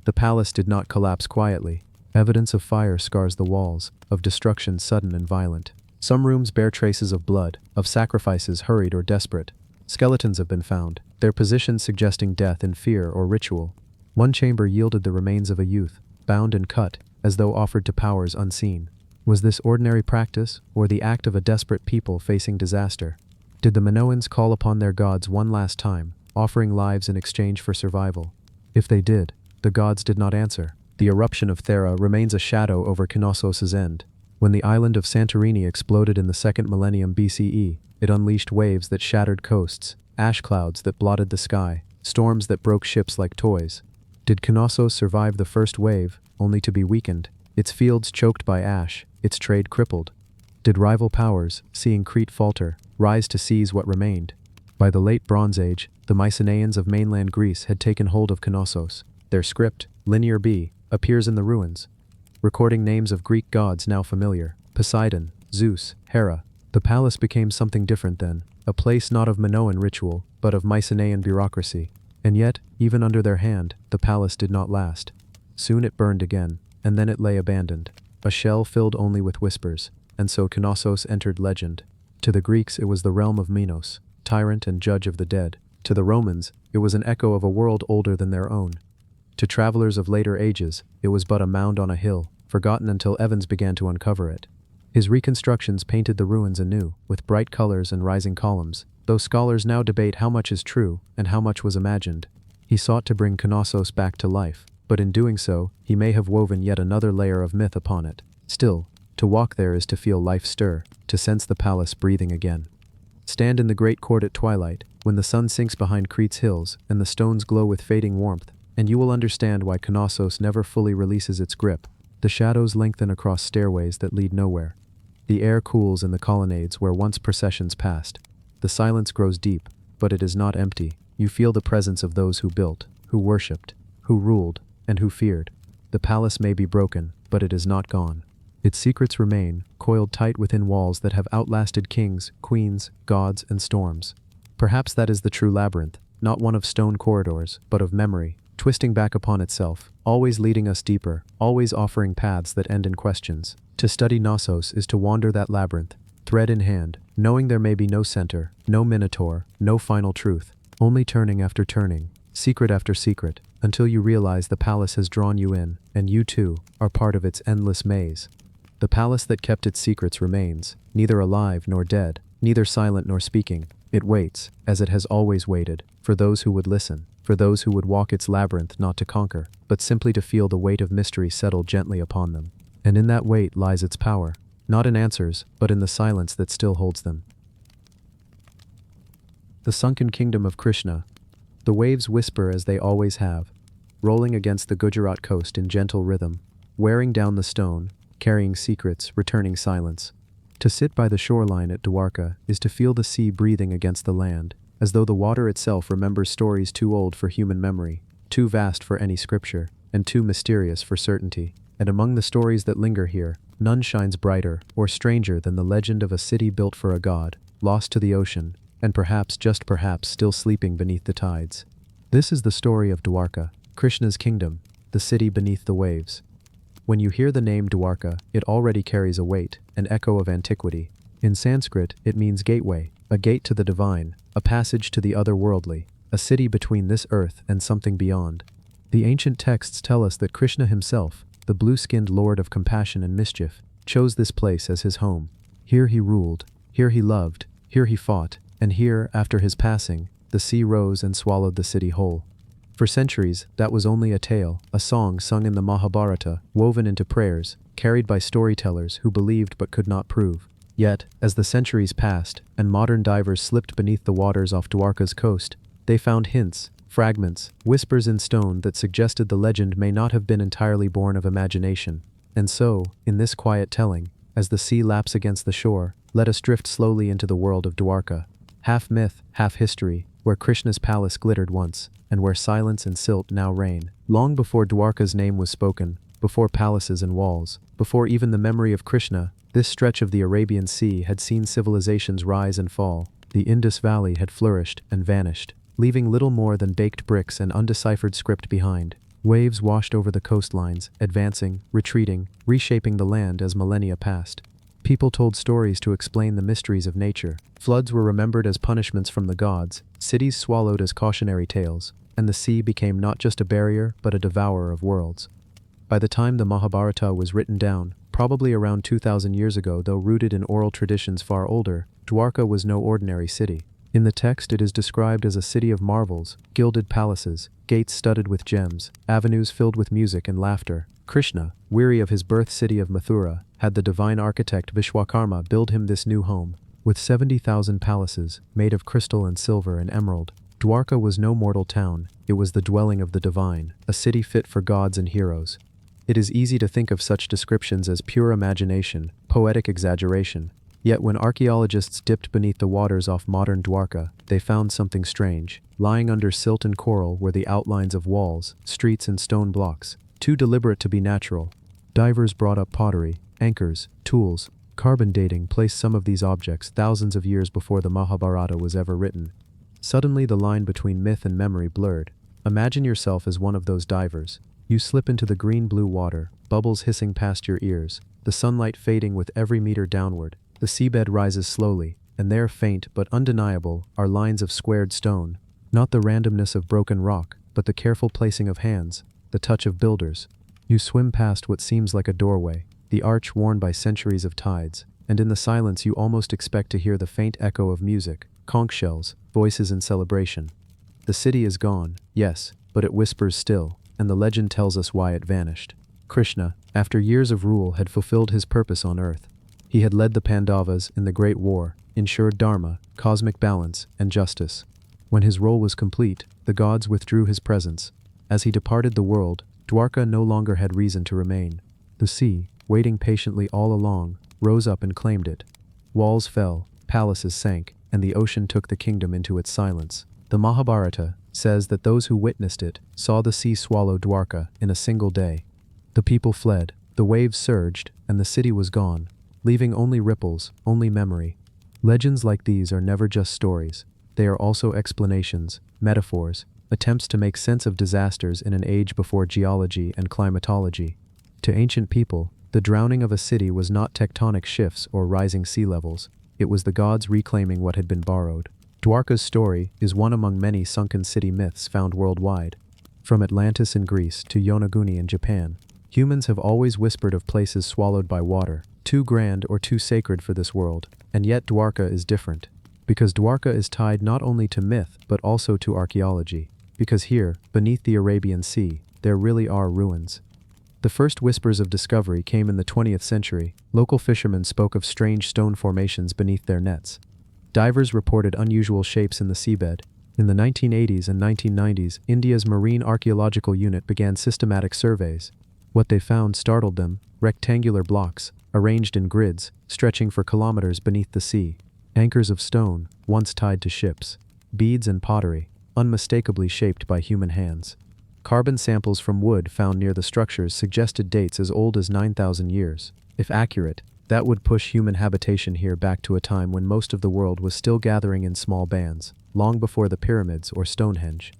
The palace did not collapse quietly. Evidence of fire scars the walls, of destruction sudden and violent. Some rooms bear traces of blood, of sacrifices hurried or desperate. Skeletons have been found, their positions suggesting death in fear or ritual. One chamber yielded the remains of a youth, bound and cut, as though offered to powers unseen. Was this ordinary practice, or the act of a desperate people facing disaster? Did the Minoans call upon their gods one last time, offering lives in exchange for survival? If they did, the gods did not answer. The eruption of Thera remains a shadow over Knossos' end. When the island of Santorini exploded in the 2nd millennium BCE, it unleashed waves that shattered coasts, ash clouds that blotted the sky, storms that broke ships like toys. Did Knossos survive the first wave, only to be weakened, its fields choked by ash, its trade crippled? Did rival powers, seeing Crete falter, rise to seize what remained? By the late Bronze Age, the Mycenaeans of mainland Greece had taken hold of Knossos. Their script, Linear B, appears in the ruins, recording names of Greek gods now familiar: Poseidon, Zeus, Hera. The palace became something different then, a place not of Minoan ritual, but of Mycenaean bureaucracy. And yet, even under their hand, the palace did not last. Soon it burned again, and then it lay abandoned, a shell filled only with whispers, and so Knossos entered legend. To the Greeks it was the realm of Minos, tyrant and judge of the dead. To the Romans, it was an echo of a world older than their own. To travelers of later ages, it was but a mound on a hill, forgotten until Evans began to uncover it. His reconstructions painted the ruins anew, with bright colors and rising columns, though scholars now debate how much is true and how much was imagined. He sought to bring Knossos back to life, but in doing so, he may have woven yet another layer of myth upon it. Still, to walk there is to feel life stir, to sense the palace breathing again. Stand in the great court at twilight, when the sun sinks behind Crete's hills and the stones glow with fading warmth, and you will understand why Knossos never fully releases its grip. The shadows lengthen across stairways that lead nowhere. The air cools in the colonnades where once processions passed. The silence grows deep, but it is not empty. You feel the presence of those who built, who worshipped, who ruled, and who feared. The palace may be broken, but it is not gone. Its secrets remain, coiled tight within walls that have outlasted kings, queens, gods, and storms. Perhaps that is the true labyrinth, not one of stone corridors, but of memory, twisting back upon itself, always leading us deeper, always offering paths that end in questions. To study Knossos is to wander that labyrinth, thread in hand, knowing there may be no center, no minotaur, no final truth, only turning after turning, secret after secret, until you realize the palace has drawn you in, and you too are part of its endless maze. The palace that kept its secrets remains, neither alive nor dead, neither silent nor speaking. It waits, as it has always waited, for those who would listen, for those who would walk its labyrinth not to conquer, but simply to feel the weight of mystery settle gently upon them. And in that weight lies its power, not in answers, but in the silence that still holds them. The sunken kingdom of Krishna. The waves whisper as they always have, rolling against the Gujarat coast in gentle rhythm, wearing down the stone, carrying secrets, returning silence. To sit by the shoreline at Dwarka is to feel the sea breathing against the land, as though the water itself remembers stories too old for human memory, too vast for any scripture, and too mysterious for certainty. And among the stories that linger here, none shines brighter or stranger than the legend of a city built for a god, lost to the ocean, and perhaps, just perhaps, still sleeping beneath the tides. This is the story of Dwarka, Krishna's kingdom, the city beneath the waves. When you hear the name Dwarka, it already carries a weight, an echo of antiquity. In Sanskrit, it means gateway, a gate to the divine, a passage to the otherworldly, a city between this earth and something beyond. The ancient texts tell us that Krishna himself, the blue-skinned lord of compassion and mischief, chose this place as his home. Here he ruled, here he loved, here he fought, and here, after his passing, the sea rose and swallowed the city whole. For centuries, that was only a tale, a song sung in the Mahabharata, woven into prayers, carried by storytellers who believed but could not prove. Yet, as the centuries passed, and modern divers slipped beneath the waters off Dwarka's coast, they found hints, fragments, whispers in stone that suggested the legend may not have been entirely born of imagination. And so, in this quiet telling, as the sea laps against the shore, let us drift slowly into the world of Dwarka. Half myth, half history, where Krishna's palace glittered once, and where silence and silt now reign. Long before Dwarka's name was spoken, before palaces and walls, before even the memory of Krishna, this stretch of the Arabian Sea had seen civilizations rise and fall. The Indus Valley had flourished and vanished, leaving little more than baked bricks and undeciphered script behind. Waves washed over the coastlines, advancing, retreating, reshaping the land as millennia passed. People told stories to explain the mysteries of nature. Floods were remembered as punishments from the gods, cities swallowed as cautionary tales, and the sea became not just a barrier but a devourer of worlds. By the time the Mahabharata was written down, probably around 2,000 years ago, though rooted in oral traditions far older, Dwarka was no ordinary city. In the text it is described as a city of marvels, gilded palaces, gates studded with gems, avenues filled with music and laughter. Krishna, weary of his birth city of Mathura, had the divine architect Vishwakarma build him this new home. With 70,000 palaces, made of crystal and silver and emerald, Dwarka was no mortal town, it was the dwelling of the divine, a city fit for gods and heroes. It is easy to think of such descriptions as pure imagination, poetic exaggeration. Yet when archaeologists dipped beneath the waters off modern Dwarka, they found something strange. Lying under silt and coral were the outlines of walls, streets and stone blocks, too deliberate to be natural. Divers brought up pottery, anchors, tools. Carbon dating placed some of these objects thousands of years before the Mahabharata was ever written. Suddenly the line between myth and memory blurred. Imagine yourself as one of those divers. You slip into the green-blue water, bubbles hissing past your ears, the sunlight fading with every meter downward. The seabed rises slowly, and there, faint but undeniable, are lines of squared stone. Not the randomness of broken rock, but the careful placing of hands, the touch of builders. You swim past what seems like a doorway, the arch worn by centuries of tides, and in the silence you almost expect to hear the faint echo of music, conch shells, voices in celebration. The city is gone, yes, but it whispers still, and the legend tells us why it vanished. Krishna, after years of rule, had fulfilled his purpose on earth. He had led the Pandavas in the Great War, ensured dharma, cosmic balance, and justice. When his role was complete, the gods withdrew his presence. As he departed the world, Dwarka no longer had reason to remain. The sea, waiting patiently all along, rose up and claimed it. Walls fell, palaces sank, and the ocean took the kingdom into its silence. The Mahabharata says that those who witnessed it saw the sea swallow Dwarka in a single day. The people fled, the waves surged, and the city was gone, leaving only ripples, only memory. Legends like these are never just stories. They are also explanations, metaphors, attempts to make sense of disasters in an age before geology and climatology. To ancient people, the drowning of a city was not tectonic shifts or rising sea levels. It was the gods reclaiming what had been borrowed. Dwarka's story is one among many sunken city myths found worldwide. From Atlantis in Greece to Yonaguni in Japan, humans have always whispered of places swallowed by water, too grand or too sacred for this world. And yet Dwarka is different. Because Dwarka is tied not only to myth but also to archaeology. Because here, beneath the Arabian Sea, there really are ruins. The first whispers of discovery came in the 20th century. Local fishermen spoke of strange stone formations beneath their nets. Divers reported unusual shapes in the seabed. In the 1980s and 1990s, India's Marine Archaeological Unit began systematic surveys. What they found startled them: rectangular blocks, arranged in grids, stretching for kilometers beneath the sea. Anchors of stone, once tied to ships. Beads and pottery, unmistakably shaped by human hands. Carbon samples from wood found near the structures suggested dates as old as 9,000 years. If accurate, that would push human habitation here back to a time when most of the world was still gathering in small bands, long before the pyramids or Stonehenge.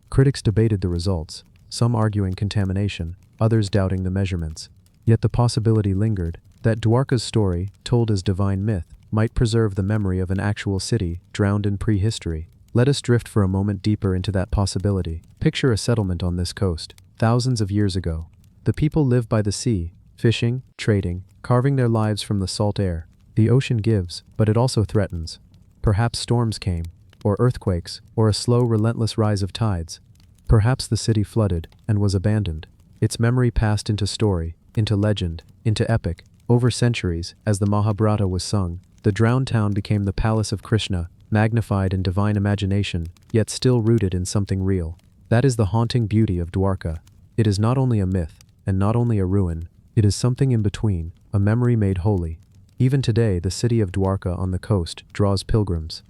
Critics debated the results, some arguing contamination, others doubting the measurements. Yet the possibility lingered that Dwarka's story, told as divine myth, might preserve the memory of an actual city drowned in prehistory. Let us drift for a moment deeper into that possibility. Picture a settlement on this coast, thousands of years ago. The people live by the sea, fishing, trading, carving their lives from the salt air. The ocean gives, but it also threatens. Perhaps storms came, or earthquakes, or a slow, relentless rise of tides. Perhaps the city flooded and was abandoned. Its memory passed into story, into legend, into epic. Over centuries, as the Mahabharata was sung, the drowned town became the palace of Krishna, magnified in divine imagination, yet still rooted in something real. That is the haunting beauty of Dwarka. It is not only a myth, and not only a ruin, it is something in between, a memory made holy. Even today, the city of Dwarka on the coast draws pilgrims.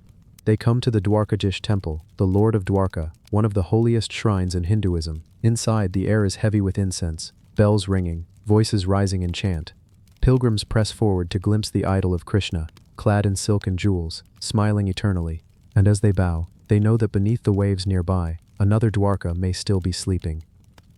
They come to the Dwarkajish temple, the Lord of Dwarka, one of the holiest shrines in Hinduism. Inside, the air is heavy with incense, bells ringing, voices rising in chant. Pilgrims press forward to glimpse the idol of Krishna, clad in silk and jewels, smiling eternally. And as they bow, they know that beneath the waves nearby, another Dwarka may still be sleeping.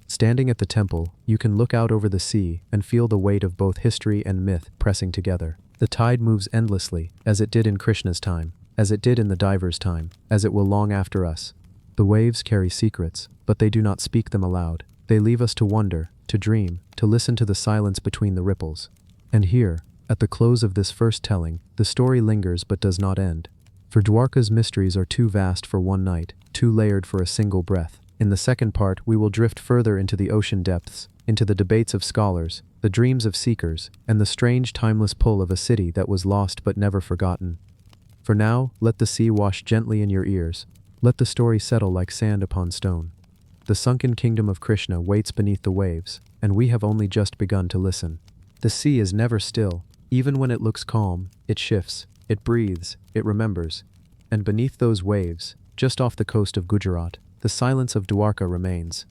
Standing at the temple, you can look out over the sea and feel the weight of both history and myth pressing together. The tide moves endlessly, as it did in Krishna's time, as it did in the diver's time, as it will long after us. The waves carry secrets, but they do not speak them aloud. They leave us to wonder, to dream, to listen to the silence between the ripples. And here, at the close of this first telling, the story lingers but does not end. For Dwarka's mysteries are too vast for one night, too layered for a single breath. In the second part, we will drift further into the ocean depths, into the debates of scholars, the dreams of seekers, and the strange timeless pull of a city that was lost but never forgotten. For now, let the sea wash gently in your ears. Let the story settle like sand upon stone. The sunken kingdom of Krishna waits beneath the waves, and we have only just begun to listen. The sea is never still. Even when it looks calm, it shifts, it breathes, it remembers. And beneath those waves, just off the coast of Gujarat, the silence of Dwarka remains.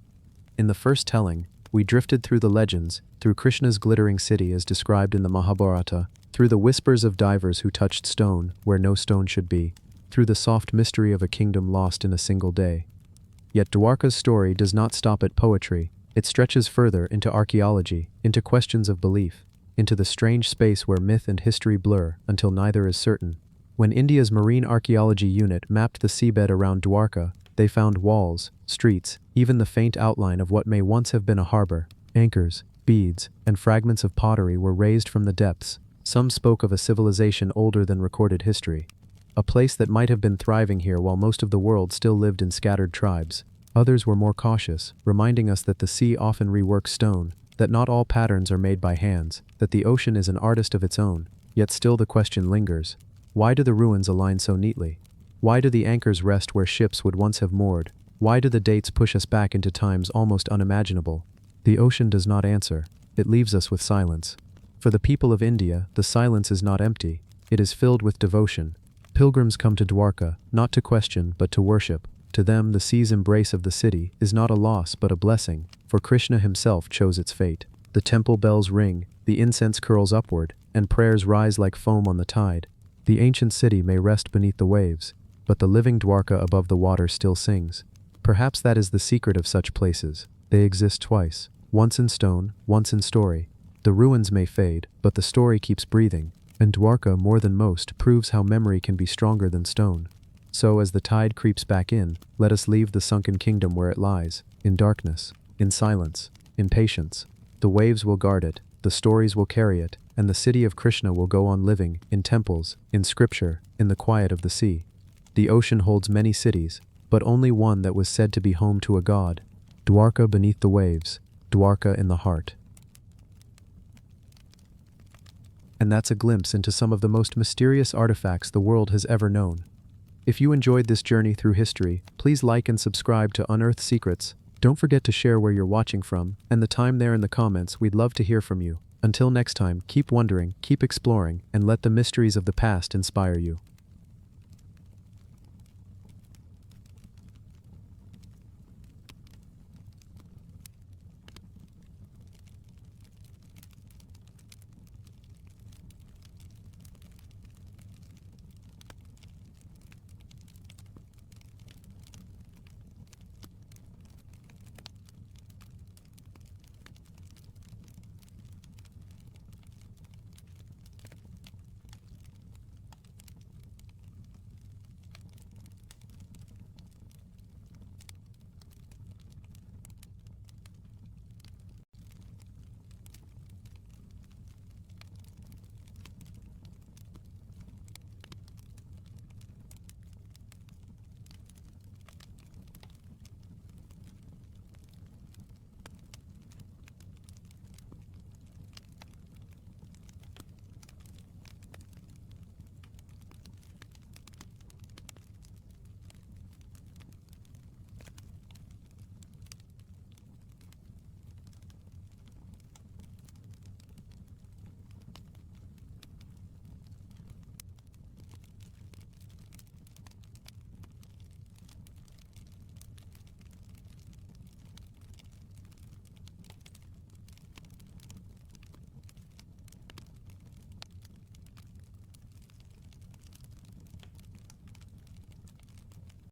In the first telling, we drifted through the legends, through Krishna's glittering city as described in the Mahabharata, through the whispers of divers who touched stone where no stone should be, through the soft mystery of a kingdom lost in a single day. Yet Dwarka's story does not stop at poetry. It stretches further into archaeology, into questions of belief, into the strange space where myth and history blur until neither is certain. When India's Marine Archaeology Unit mapped the seabed around Dwarka, they found walls, streets, even the faint outline of what may once have been a harbor. Anchors, beads, and fragments of pottery were raised from the depths. Some spoke of a civilization older than recorded history. A place that might have been thriving here while most of the world still lived in scattered tribes. Others were more cautious, reminding us that the sea often reworks stone, that not all patterns are made by hands, that the ocean is an artist of its own. Yet still the question lingers. Why do the ruins align so neatly? Why do the anchors rest where ships would once have moored? Why do the dates push us back into times almost unimaginable? The ocean does not answer. It leaves us with silence. For the people of India, the silence is not empty. It is filled with devotion. Pilgrims come to Dwarka, not to question, but to worship. To them, the sea's embrace of the city is not a loss but a blessing, for Krishna himself chose its fate. The temple bells ring, the incense curls upward, and prayers rise like foam on the tide. The ancient city may rest beneath the waves, but the living Dwarka above the water still sings. Perhaps that is the secret of such places. They exist twice, once in stone, once in story. The ruins may fade, but the story keeps breathing, and Dwarka, more than most, proves how memory can be stronger than stone. So as the tide creeps back in, let us leave the sunken kingdom where it lies, in darkness, in silence, in patience. The waves will guard it, the stories will carry it, and the city of Krishna will go on living, in temples, in scripture, in the quiet of the sea. The ocean holds many cities, but only one that was said to be home to a god. Dwarka beneath the waves, Dwarka in the heart. And that's a glimpse into some of the most mysterious artifacts the world has ever known. If you enjoyed this journey through history, please like and subscribe to Unearthed Secrets. Don't forget to share where you're watching from, and the time there in the comments. We'd love to hear from you. Until next time, keep wondering, keep exploring, and let the mysteries of the past inspire you.